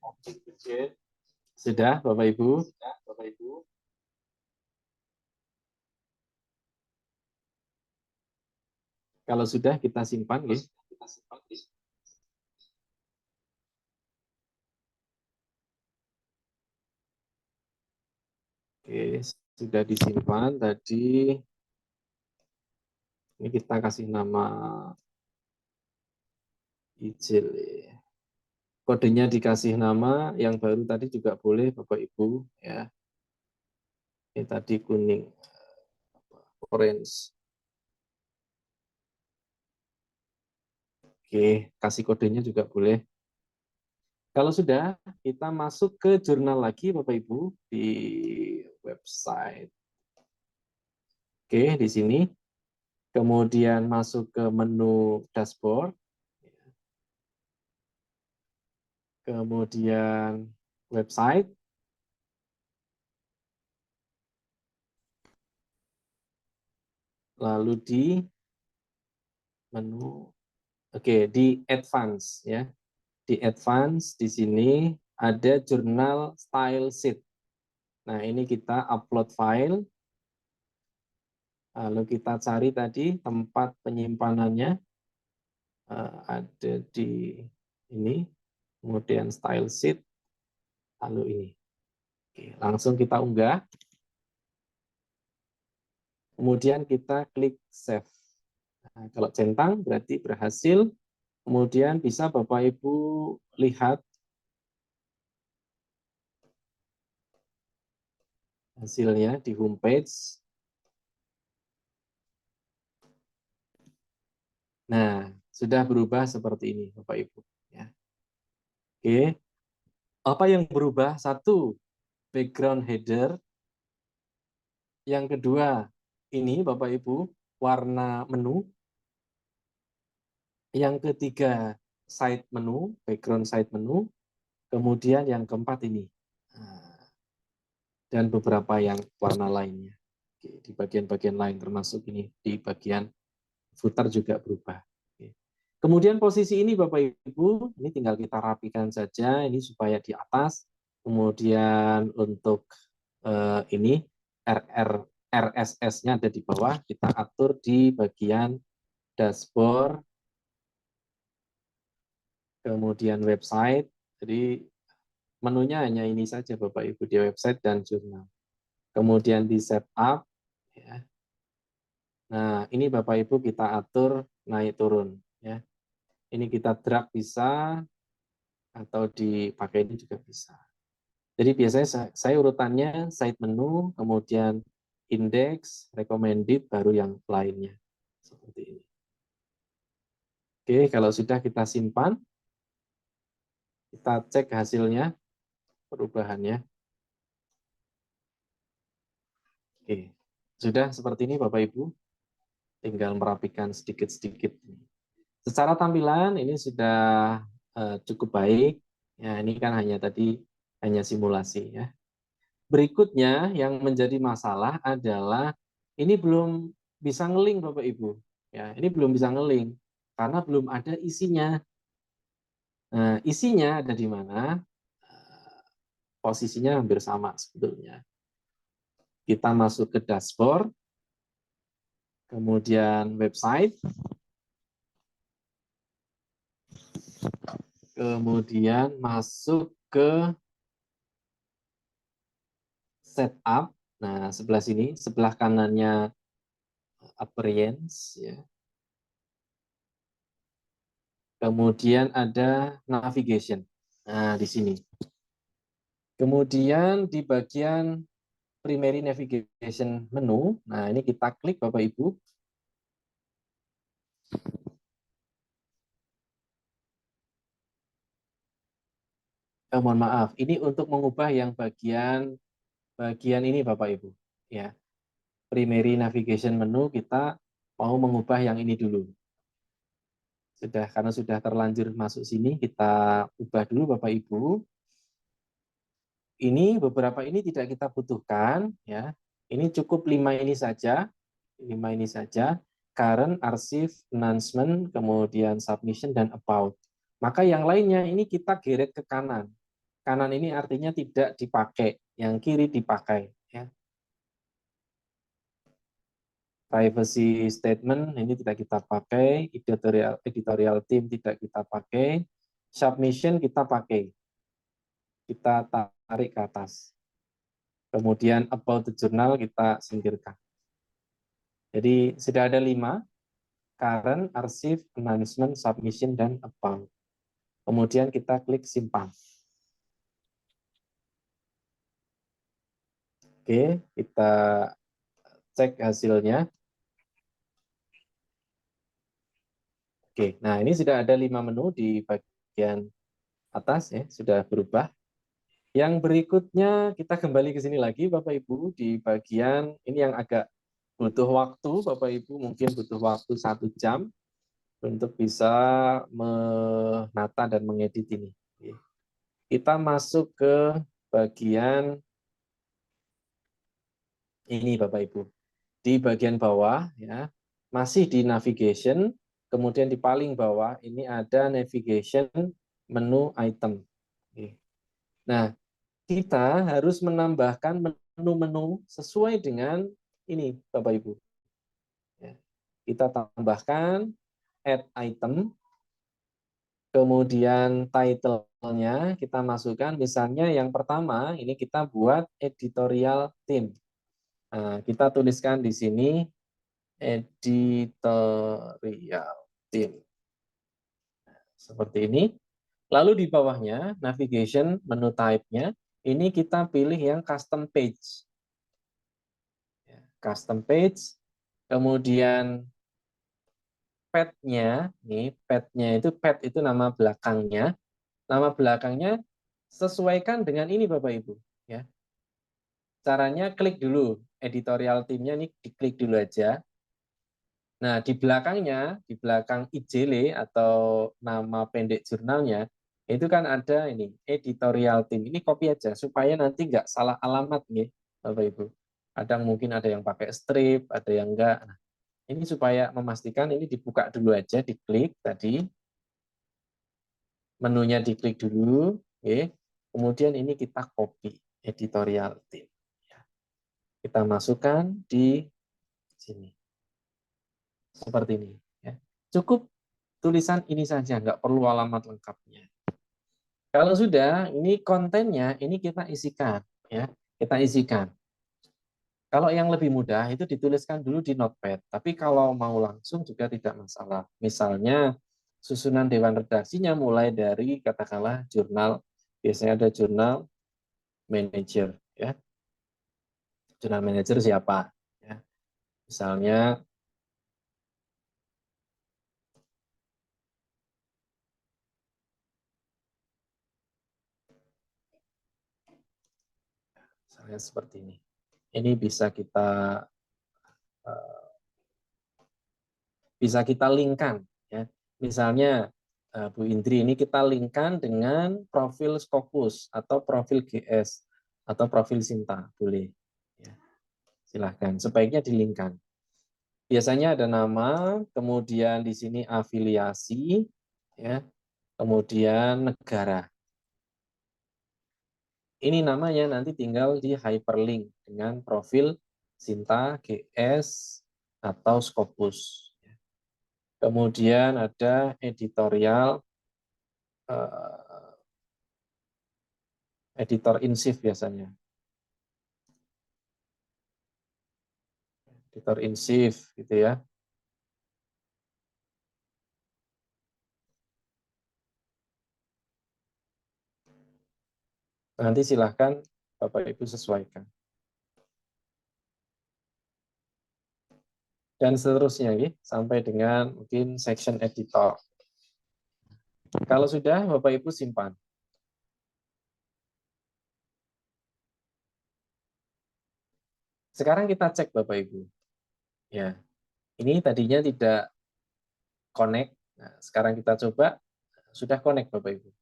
sudah Bapak Ibu. Kalau sudah kita simpan, ya. Oke, sudah disimpan tadi. Ini kita kasih nama ijil. Kodenya dikasih nama, yang baru tadi juga boleh Bapak Ibu, ya. Ini tadi kuning, orange. Oke, kasih kodenya juga boleh. Kalau sudah, kita masuk ke jurnal lagi Bapak Ibu di website. Oke, di sini. Kemudian masuk ke menu dashboard. Kemudian website. Lalu di menu, oke, di advance, ya. Di advance di sini ada jurnal style sheet. Nah, ini kita upload file. Lalu kita cari tadi tempat penyimpanannya. Ada di ini, kemudian style sheet, lalu ini. Oke, langsung kita unggah. Kemudian kita klik save. Nah, kalau centang berarti berhasil. Kemudian bisa Bapak Ibu lihat hasilnya di homepage. Nah, sudah berubah seperti ini, Bapak Ibu. Ya. Oke, apa yang berubah? Satu, background header. Yang kedua, ini Bapak Ibu, warna menu. Yang ketiga, side menu, background side menu. Kemudian yang keempat ini. Dan beberapa yang warna lainnya. Oke, di bagian-bagian lain termasuk ini, di bagian footer juga berubah. Kemudian posisi ini Bapak Ibu, ini tinggal kita rapikan saja, ini supaya di atas. Kemudian untuk ini RSS-nya ada di bawah, kita atur di bagian dashboard, kemudian website. Jadi menunya hanya ini saja Bapak Ibu di website dan jurnal. Kemudian di setup, ya. Nah ini Bapak Ibu kita atur naik turun, ya. Ini kita drag bisa, atau dipakai ini juga bisa. Jadi biasanya saya urutannya side menu, kemudian index, recommended, baru yang lainnya. Seperti ini. Oke, kalau sudah kita simpan, kita cek hasilnya, perubahannya. Oke, sudah seperti ini Bapak Ibu. Tinggal merapikan sedikit-sedikit. Secara tampilan ini sudah cukup baik. Ya, ini kan hanya simulasi, ya. Berikutnya yang menjadi masalah adalah ini belum bisa nge-link Bapak Ibu. Ya, ini belum bisa nge-link karena belum ada isinya. Nah, isinya ada di mana? Posisinya hampir sama sebetulnya. Kita masuk ke dashboard, kemudian website, kemudian masuk ke setup. Nah, sebelah sini, sebelah kanannya appearance, ya. Kemudian ada navigation. Nah, di sini. Kemudian di bagian primary navigation menu, nah ini kita klik Bapak Ibu. Mohon maaf, ini untuk mengubah yang bagian ini Bapak Ibu. Ya, primary navigation menu kita mau mengubah yang ini dulu. Karena sudah terlanjur masuk sini, kita ubah dulu Bapak Ibu. Ini beberapa ini tidak kita butuhkan, ya. Ini cukup 5 ini saja, 5 ini saja. Current, archive, announcement, kemudian submission dan about. Maka yang lainnya ini kita geret ke kanan. Kanan ini artinya tidak dipakai, yang kiri dipakai. Ya. Privacy statement ini tidak kita pakai, editorial team tidak kita pakai, submission kita pakai. Kita tarik ke atas. Kemudian about the journal kita singkirkan. Jadi sudah ada 5, current, archive, announcement, submission, dan about. Kemudian kita klik simpan. Oke, kita cek hasilnya. Oke, nah ini sudah ada 5 menu di bagian atas, ya, sudah berubah. Yang berikutnya kita kembali ke sini lagi Bapak Ibu di bagian ini yang agak butuh waktu Bapak Ibu, mungkin butuh waktu 1 jam untuk bisa menata dan mengedit ini. Kita masuk ke bagian ini Bapak Ibu. Di bagian bawah, ya, masih di navigation, kemudian di paling bawah ini ada navigation menu item. Nah, kita harus menambahkan menu-menu sesuai dengan ini Bapak Ibu. Kita tambahkan add item, kemudian title-nya kita masukkan, misalnya yang pertama ini kita buat editorial team. Nah, kita tuliskan di sini editorial team. Seperti ini. Lalu di bawahnya, navigation, menu type-nya, ini kita pilih yang custom page. Custom page, kemudian pet-nya, nih pet-nya itu nama belakangnya. Nama belakangnya sesuaikan dengan ini Bapak Ibu. Ya. Caranya klik dulu, editorial team-nya ini diklik dulu aja. Nah, di belakangnya, di belakang IJL atau nama pendek jurnalnya, itu kan ada ini, editorial team. Ini copy aja, supaya nanti nggak salah alamat nih, Bapak Ibu. Kadang mungkin ada yang pakai strip, ada yang enggak. Nah, ini supaya memastikan ini dibuka dulu aja, diklik tadi. Menunya diklik dulu, oke. Kemudian ini kita copy, editorial team. Kita masukkan di sini. Seperti ini. Ya. Cukup tulisan ini saja, nggak perlu alamat lengkapnya. Kalau sudah, ini kontennya, ini kita isikan. Ya, kita isikan. Kalau yang lebih mudah, itu dituliskan dulu di notepad. Tapi kalau mau langsung juga tidak masalah. Misalnya, susunan dewan redaksinya mulai dari, katakanlah, jurnal. Biasanya ada jurnal manager. Ya. Jurnal manager siapa? Ya. Misalnya, seperti ini. Ini bisa kita linkkan, ya. Misalnya Bu Indri ini kita linkkan dengan profil Scopus atau profil GS atau profil Sinta, boleh. Ya. Silahkan, sebaiknya dilinkkan. Biasanya ada nama, kemudian di sini afiliasi, ya, kemudian negara. Ini namanya nanti tinggal di hyperlink dengan profil Sinta, GS, atau Scopus. Kemudian ada editorial, editor in chief biasanya. editor in Shift gitu ya. Nanti silahkan Bapak Ibu sesuaikan. Dan seterusnya ya, sampai dengan mungkin section editor. Kalau sudah Bapak Ibu simpan. Sekarang kita cek Bapak Ibu. Ya. Ini tadinya tidak connect. Nah, sekarang kita coba sudah connect Bapak Ibu.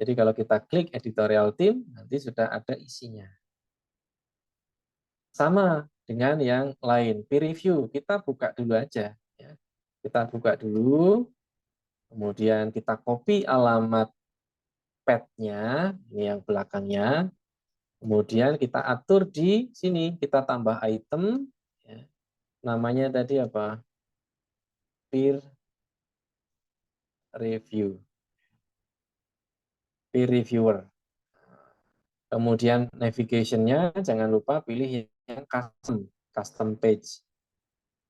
Jadi kalau kita klik editorial team nanti sudah ada isinya. Sama dengan yang lain, peer review, kita buka dulu aja. Ya. Kita buka dulu, kemudian kita copy alamat pad-nya, ini yang belakangnya, kemudian kita atur di sini, kita tambah item, ya. Namanya tadi apa? Peer review, peer reviewer. Kemudian navigation-nya jangan lupa pilih yang custom page.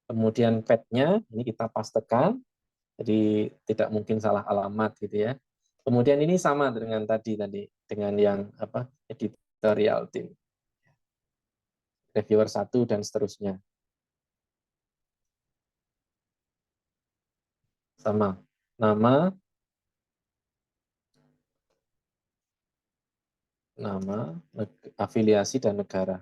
Kemudian pad-nya ini kita pastekan, jadi tidak mungkin salah alamat gitu ya. Kemudian ini sama dengan tadi dengan yang apa editorial team, reviewer 1 dan seterusnya. Sama nama, afiliasi dan negara.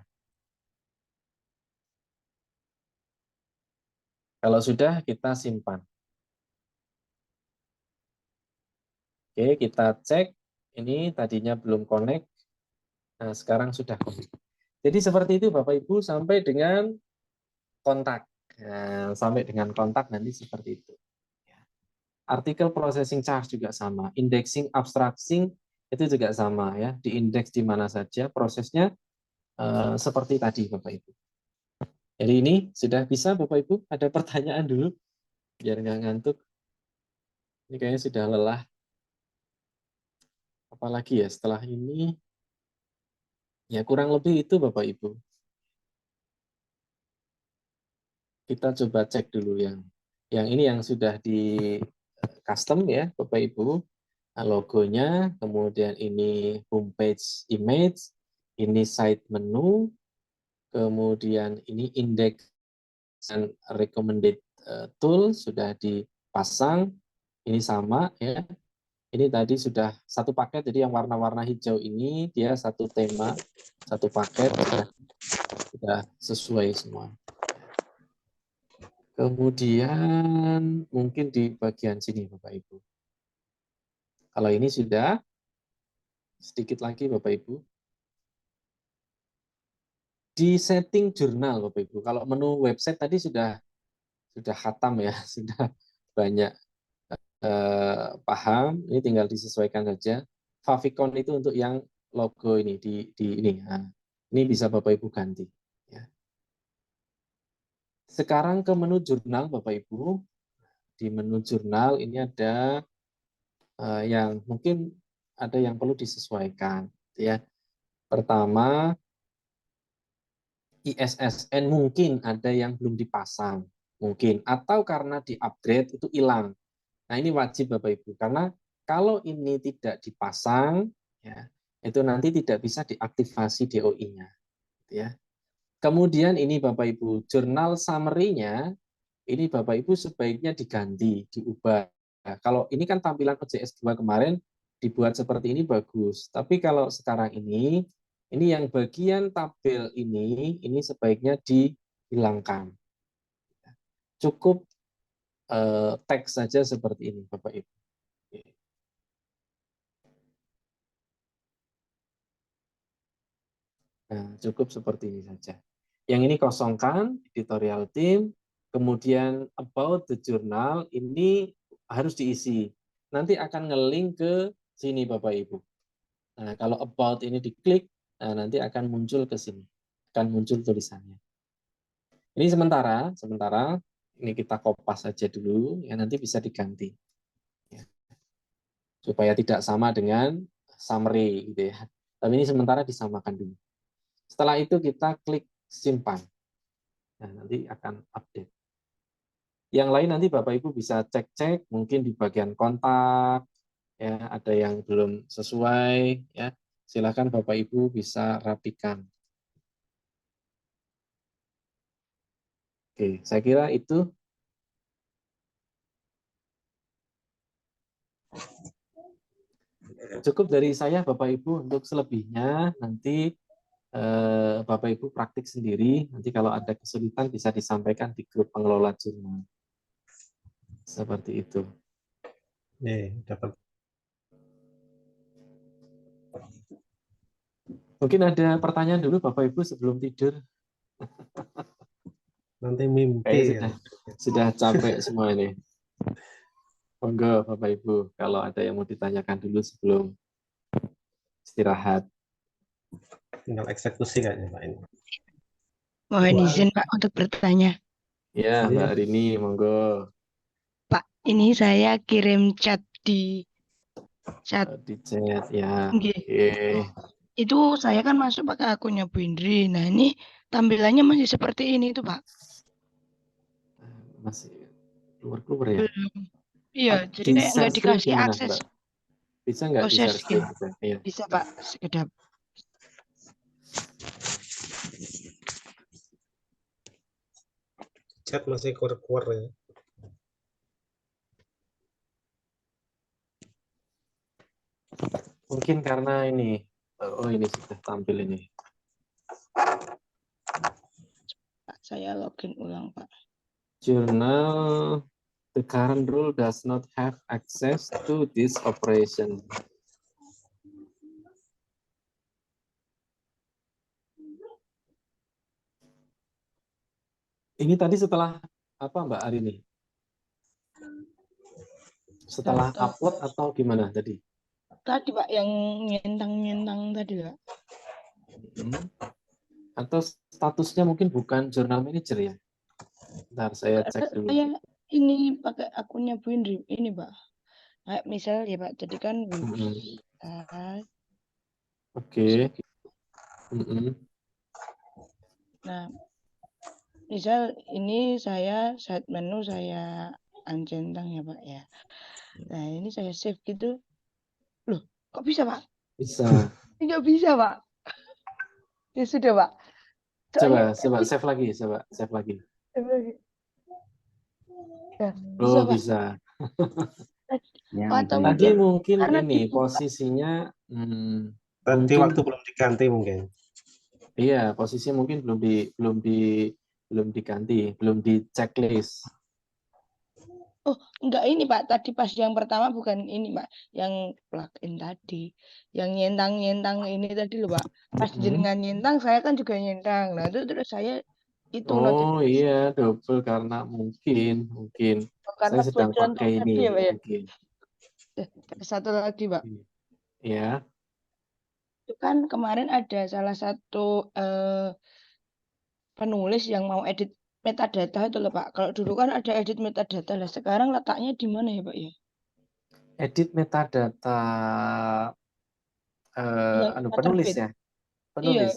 Kalau sudah kita simpan. Oke, kita cek. Ini tadinya belum connect. Nah, sekarang sudah connect. Jadi seperti itu Bapak Ibu sampai dengan kontak. Nah, sampai dengan kontak nanti seperti itu. Artikel processing charge juga sama. Indexing, abstracting itu juga sama ya. Diindeks di mana saja prosesnya seperti tadi Bapak Ibu. Jadi ini sudah bisa Bapak Ibu. Ada pertanyaan dulu biar nggak ngantuk. Ini kayaknya sudah lelah. Apalagi ya setelah ini. Ya kurang lebih itu Bapak Ibu. Kita coba cek dulu yang ini yang sudah di custom ya Bapak Ibu. Nah, logonya, kemudian ini homepage image, ini site menu, kemudian ini index dan recommended tool sudah dipasang. Ini sama ya. Ini tadi sudah satu paket, jadi yang warna-warna hijau ini dia satu tema, satu paket sudah sesuai semua. Kemudian mungkin di bagian sini Bapak Ibu. Kalau ini sudah sedikit lagi Bapak Ibu. Di setting jurnal Bapak Ibu. Kalau menu website tadi sudah khatam ya, sudah banyak paham, ini tinggal disesuaikan saja. Favicon itu untuk yang logo ini di ini. Nah, ini bisa Bapak Ibu ganti ya. Sekarang ke menu jurnal Bapak Ibu. Di menu jurnal ini ada yang mungkin ada yang perlu disesuaikan ya. Pertama ISSN mungkin ada yang belum dipasang mungkin atau karena di-upgrade itu hilang. Nah, ini wajib Bapak Ibu karena kalau ini tidak dipasang ya, itu nanti tidak bisa diaktifasi DOI-nya ya. Kemudian ini Bapak Ibu, jurnal summary-nya ini Bapak Ibu sebaiknya diganti, diubah. Nah, kalau ini kan tampilan OJS 2 kemarin dibuat seperti ini bagus. Tapi kalau sekarang ini yang bagian tabel ini sebaiknya dihilangkan. Cukup teks saja seperti ini Bapak Ibu. Nah, cukup seperti ini saja. Yang ini kosongkan, editorial team, kemudian about the journal, ini harus diisi. Nanti akan nge-link ke sini Bapak Ibu. Nah, kalau about ini diklik, nah nanti akan muncul ke sini. Akan muncul tulisannya. Ini sementara ini kita kopas saja dulu, ya nanti bisa diganti. Ya. Supaya tidak sama dengan summary gitu ya. Tapi ini sementara disamakan dulu. Setelah itu kita klik simpan. Nah, nanti akan update. Yang lain nanti Bapak Ibu bisa cek-cek, mungkin di bagian kontak, ya ada yang belum sesuai, ya silakan Bapak Ibu bisa rapikan. Oke, saya kira itu. Cukup dari saya Bapak Ibu. Untuk selebihnya nanti Bapak Ibu praktik sendiri. Nanti kalau ada kesulitan bisa disampaikan di grup pengelola jurnal. Seperti itu. Dapat. Mungkin ada pertanyaan dulu Bapak Ibu sebelum tidur. Nanti mimpi. Kayaknya sudah capek semua ini. Monggo Bapak Ibu, kalau ada yang mau ditanyakan dulu sebelum istirahat. Tinggal eksekusi kayaknya Pak ini. Mohon izin Pak untuk bertanya. Ya, Mbak Arini, monggo. Pak, ini saya kirim chat di chat. Di chat, ya. Nggih. Oke. Itu saya kan masuk pakai akunnya Bu Indri. Nah, ini tampilannya masih seperti ini tuh, Pak. Masih keluar-keluar ya? Belum. Iya, jadi Di kayak nggak share screen dikasih gimana, akses. Mbak? Bisa nggak Oh, di share share screen? screen. Iya. Bisa, Pak, sekedap. Chat masih keluar-keluar ya. Mungkin karena ini, oh ini sudah tampil ini. Pak, saya login ulang, Pak. Journal, the current rule does not have access to this operation. Ini tadi setelah apa Mbak Arini? Setelah upload atau gimana tadi? Tadi Pak yang nyentang-nyentang tadi Pak. Atau statusnya mungkin bukan jurnal manager ya? Bentar saya cek dulu. Saya ini pakai akunnya Bu Indri ini Pak. Kayak misal ya Pak, jadi kan website. Oke. Nah, misal ini saya side menu saya uncentang ya Pak ya. Nah, ini saya save gitu. Loh, kok bisa Pak? Bisa. Enggak bisa Pak. Ya sudah Pak. Coba save lagi, save lagi. Ya, Oh, Pak. bisa. Atau Tadi mungkin karena ini dibuka. posisinya Tadi mungkin, waktu belum diganti mungkin. Iya, posisinya mungkin belum diganti, belum di checklist. Oh, enggak ini Pak. Tadi pas yang pertama bukan ini Pak. Yang plugin tadi. Yang nyentang-nyentang ini tadi loh Pak. Pas jenengan nyentang, saya kan juga nyentang. Nah, itu terus saya itu Oh iya, double karena mungkin karena saya sedang bocoran pakai tadi ini ya Pak ya. mungkin. Satu lagi Pak. Ya. Itu kan kemarin ada salah satu penulis yang mau edit metadata itu loh Pak. Kalau dulu kan ada edit metadata lah. Sekarang letaknya di mana ya Pak ya? Edit metadata penulis terbit. ya. Penulis.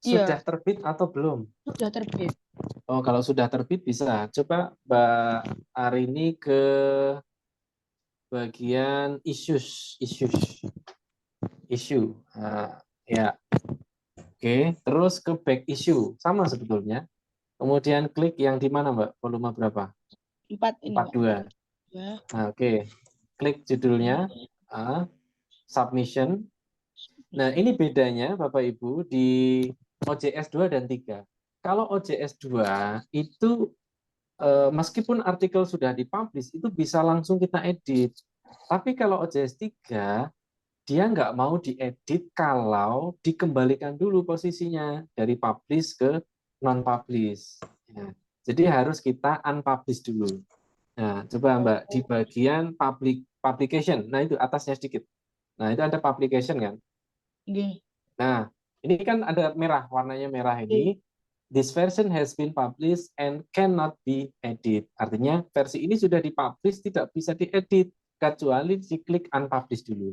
Sudah Iya, terbit atau belum? sudah terbit. Oh, kalau sudah terbit bisa. Coba Mbak Arini ke bagian issue. Nah, ya. Oke, terus ke back issue. Sama sebetulnya. Kemudian klik yang di mana, Mbak? Volume berapa? 4 ini, 42. Ya. Nah, oke. Klik judulnya, submission. Nah, ini bedanya Bapak Ibu di OJS 2 dan 3. Kalau OJS 2 itu meskipun artikel sudah dipublish itu bisa langsung kita edit. Tapi kalau OJS 3 dia nggak mau diedit kalau dikembalikan dulu posisinya dari publish ke non-publish. Ya, jadi harus kita unpublish dulu. Nah, coba Mbak di bagian publication. Nah, itu atasnya sedikit. Nah, itu ada publication kan? Nah, ini kan ada merah, warnanya merah ini. This version has been published and cannot be edited. Artinya versi ini sudah dipublish, tidak bisa diedit kecuali diklik unpublish dulu.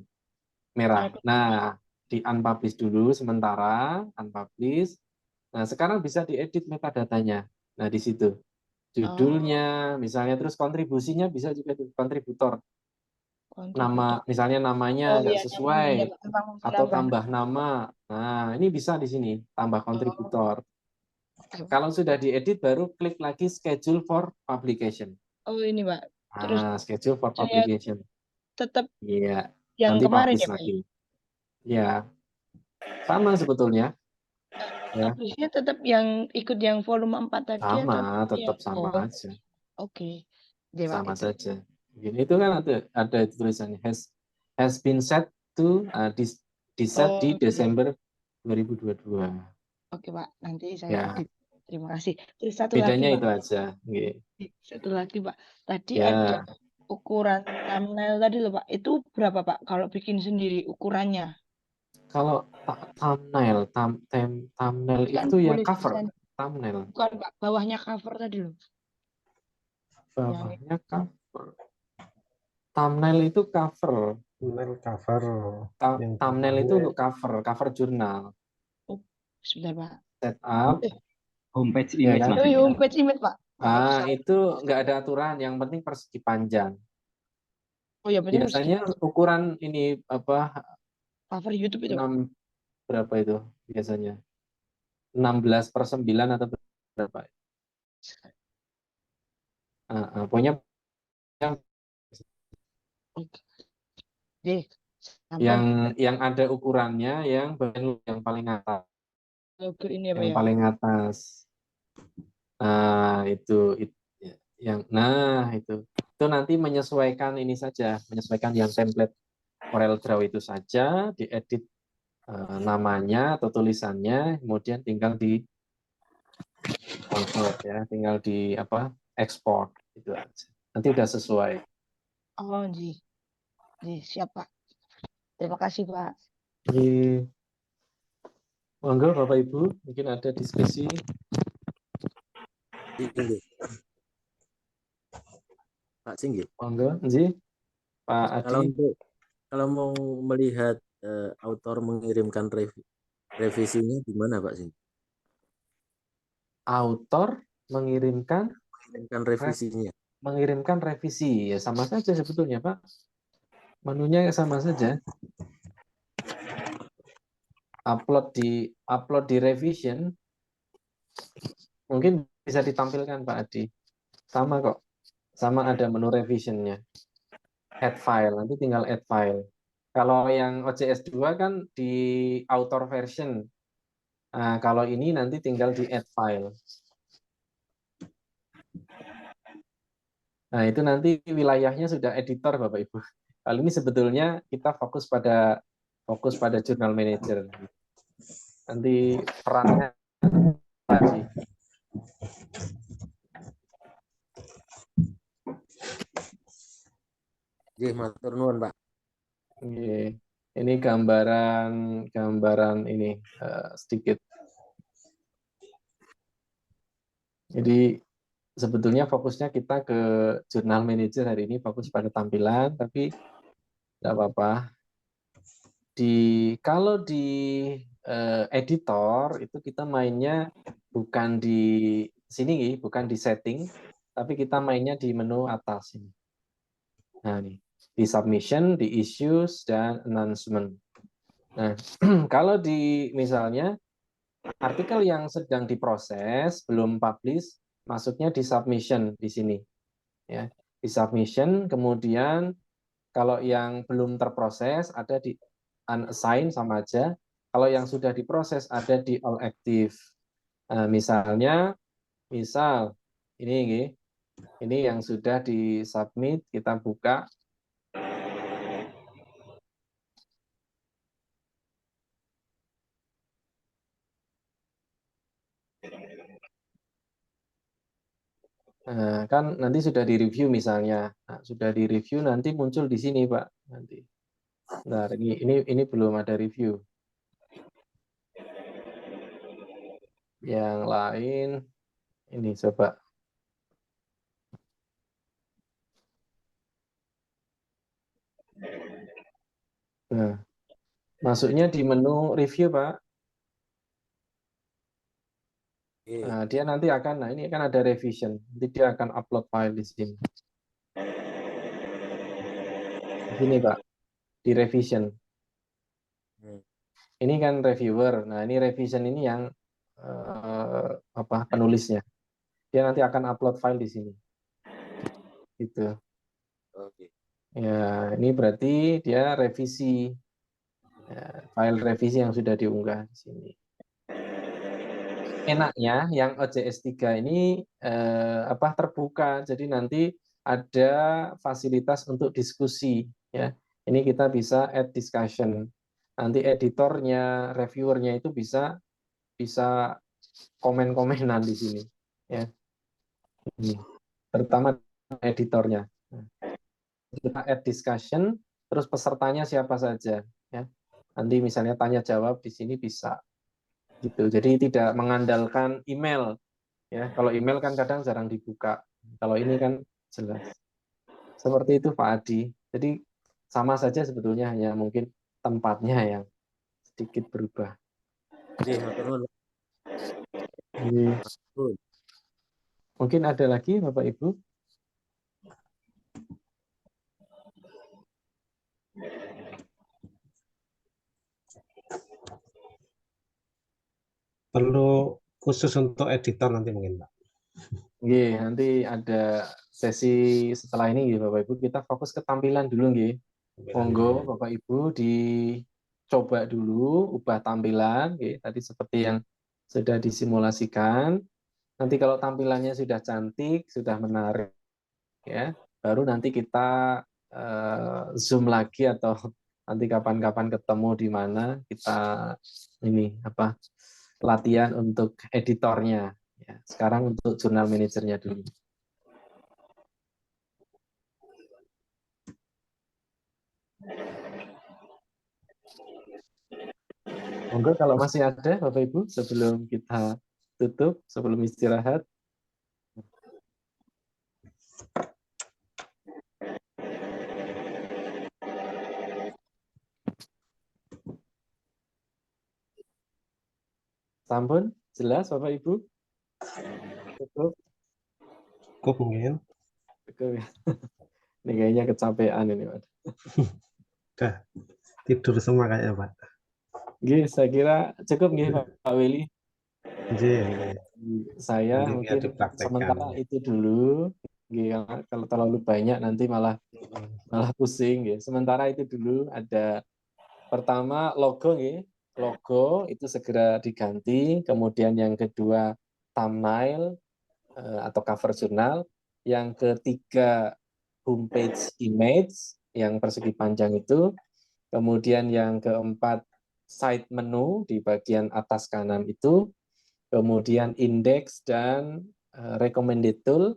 Merah. Nah, di unpublish dulu sementara, unpublish. Nah, sekarang bisa diedit metadatanya. Nah, di situ judulnya, misalnya, terus kontribusinya bisa juga tuh, kontributor. Kontributor. Misalnya namanya Oh nggak iya, namanya sesuai emang mesti atau nambah. tambah nama. Nah, ini bisa di sini tambah kontributor. Oke. Kalau sudah diedit baru klik lagi schedule for publication. Oh ini Pak. Terus Nah, schedule for saya publication. tetap Iya, yang nanti kemarin publish ya Pak. lagi. Ya, sama sebetulnya. Ya, Publishnya tetap yang ikut yang volume 4 tadi sama, atau tetap yang sama aja. Oke. Deh, Pak, Sama itu. saja. Gini itu kan ada tulisannya has been set to di set di Oh, iya. Desember 2022. Oke, Pak. Nanti saya Ya, edit. Terima kasih. Terus satu lagi, bedanya Pak. itu aja. Nggih. Satu lagi, Pak. Tadi ada Ya, ukuran thumbnail tadi loh, Pak. Itu berapa, Pak? Kalau bikin sendiri ukurannya? kalau thumbnail Kan itu ya boleh cover, desain. thumbnail. Bukan, Pak. Bawahnya cover tadi loh. Bawahnya cover. Thumbnail itu cover. Thumbnail cover yang Thumbnail itu bawahnya untuk cover jurnal. Oh, sebentar, Pak. Setup, Homepage ya image kan? Oh, maksudnya. homepage image, Pak. Maaf, Ah, salah. itu nggak ada aturan. Yang penting persegi panjang. Oh ya, benar Biasanya ukuran ini apa cover YouTube itu, Pak. 6 berapa itu biasanya? 16/9 atau berapa? Pokoknya yang Oke. Deh, sampai yang ada ukurannya yang paling atas, logo ini ya, Pak yang ya. paling atas. Nah, itu nanti menyesuaikan ini saja, menyesuaikan yang template CorelDRAW itu saja, diedit namanya atau tulisannya, kemudian tinggal di convert ya, tinggal di ekspor itu aja. Nanti udah sesuai. Oh, siap, Pak. Terima kasih, Pak. Jadi, monggo Bapak Ibu, mungkin ada diskusi. Pak Singgih, Monggo, Nji, Pak kalau Adi. kalau mau melihat autor mengirimkan revisinya di mana Pak Singgih? Autor mengirimkan Mengirimkan revisi, ya sama saja sebetulnya Pak. Menunya sama saja. Upload di revision, mungkin bisa ditampilkan Pak Adi. Sama kok, sama ada menu revisionnya. Add file, nanti tinggal add file. Kalau yang OJS 2 kan di author version. Nah, kalau ini nanti tinggal di add file. Nah, itu nanti wilayahnya sudah editor Bapak Ibu. Kali ini sebetulnya kita fokus pada Journal Manager. Nanti perannya lagi. matur nuwun Pak. Ini gambaran ini sedikit. Jadi sebetulnya fokusnya kita ke Journal Manager hari ini, fokus pada tampilan, tapi tidak apa-apa. Kalau di editor itu kita mainnya bukan di sini, bukan di setting, tapi kita mainnya di menu atas ini. Nah, nih, di submission, di issues, dan announcement. Nah, kalau di misalnya artikel yang sedang diproses, belum publish, masuknya di submission di sini. Ya, di submission, kemudian kalau yang belum terproses ada di unassign sama aja. Kalau yang sudah diproses ada di all active. Nah, misal ini yang sudah disubmit, kita buka. Nah, kan nanti sudah direview misalnya. Nah, sudah direview nanti muncul di sini, Pak. Nanti. Nah, ini belum ada review. Yang lain ini coba. Nah, masuknya di menu review, Pak. Nah, dia nanti akan, nah ini kan ada revision, nanti dia akan upload file di sini. Di sini Pak, di revision. Hmm. Ini kan reviewer, nah ini revision ini yang penulisnya. Dia nanti akan upload file di sini. Gitu. Oke. Ya, ini berarti dia revisi file revisi yang sudah diunggah di sini. Enaknya yang OJS 3 ini terbuka, jadi nanti ada fasilitas untuk diskusi ya. Ini kita bisa add discussion. Nanti editornya, reviewernya itu bisa komen-komenan di sini ya. Ini terutama editornya. Nah, kita add discussion, terus pesertanya siapa saja ya. Nanti misalnya tanya jawab di sini bisa gitu. Jadi tidak mengandalkan email ya. Kalau email kan kadang jarang dibuka. Kalau ini kan jelas. Seperti itu Pak Adi. Jadi sama saja sebetulnya, hanya mungkin tempatnya yang sedikit berubah. Oke, matur nuwun. Jadi, mungkin ada lagi Bapak Ibu? Perlu khusus untuk editor nanti mungkin Pak. Nggih, nanti ada sesi setelah ini nggih Bapak Ibu, kita fokus ke tampilan dulu nggih. Monggo Bapak Ibu dicoba dulu ubah tampilan nggih, tadi seperti yang sudah disimulasikan. Nanti kalau tampilannya sudah cantik, sudah menarik ya, baru nanti kita zoom lagi atau nanti kapan-kapan ketemu di mana kita ini latihan untuk editornya. Ya, sekarang untuk jurnal manajernya dulu. Monggo kalau masih ada Bapak Ibu sebelum kita tutup, sebelum istirahat. Sampun, jelas Bapak Ibu? Cukup? Cukup mungkin. Cukup ya. Ini kayaknya kecapean ini Pak. Udah tidur semua kayaknya Pak. Nggih, saya kira cukup nggih Pak Willy. Nggih. Saya Nanti biar mungkin dipraktekkan. sementara itu dulu. Nggih, kalau terlalu banyak nanti malah pusing nggih. Sementara itu dulu ada pertama logo nggih. Logo itu segera diganti, kemudian yang kedua thumbnail atau cover jurnal, yang ketiga homepage image yang persegi panjang itu, kemudian yang keempat side menu di bagian atas kanan itu, kemudian index dan recommended tool,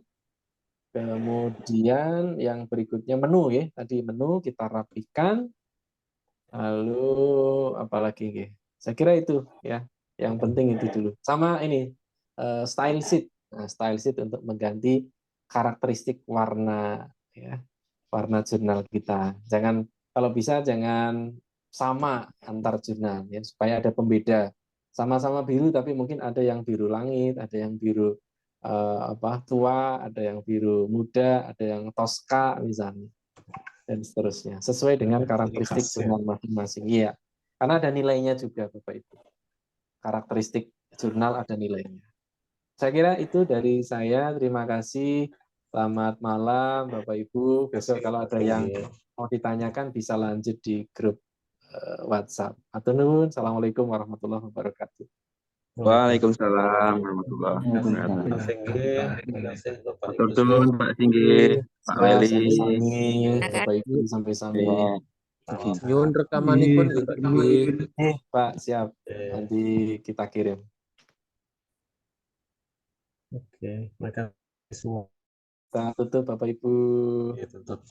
kemudian yang berikutnya menu ya, tadi menu kita rapikan, lalu apalagi ya, saya kira itu ya, yang penting itu dulu. Sama ini style sheet, nah, style sheet untuk mengganti karakteristik warna ya, warna jurnal kita. Jangan, kalau bisa jangan sama antar jurnal ya, supaya ada pembeda. Sama-sama biru tapi mungkin ada yang biru langit, ada yang biru tua, ada yang biru muda, ada yang toska misalnya, dan seterusnya. Sesuai dengan karakteristik jurnal masing-masing. Iya. Karena ada nilainya juga Bapak Ibu. Karakteristik jurnal ada nilainya. Saya kira itu dari saya. Terima kasih. Selamat malam Bapak Ibu. Besok kalau ada yang mau ditanyakan bisa lanjut di grup WhatsApp. Atur nuwun. Assalamualaikum warahmatullahi wabarakatuh. Waalaikumsalam warahmatullahi wabarakatuh. Terima kasih Bapak Matur Ibu. nuwun Pak Singgi, Pak Weli. Sampai Bapak Ibu sampai sami. Nyuwun rekamanipun nggih Pak Singgi. Pak, siap. Nanti kita kirim. Oke, makasih semua. Kita tutup Bapak Ibu. Ya, tutup.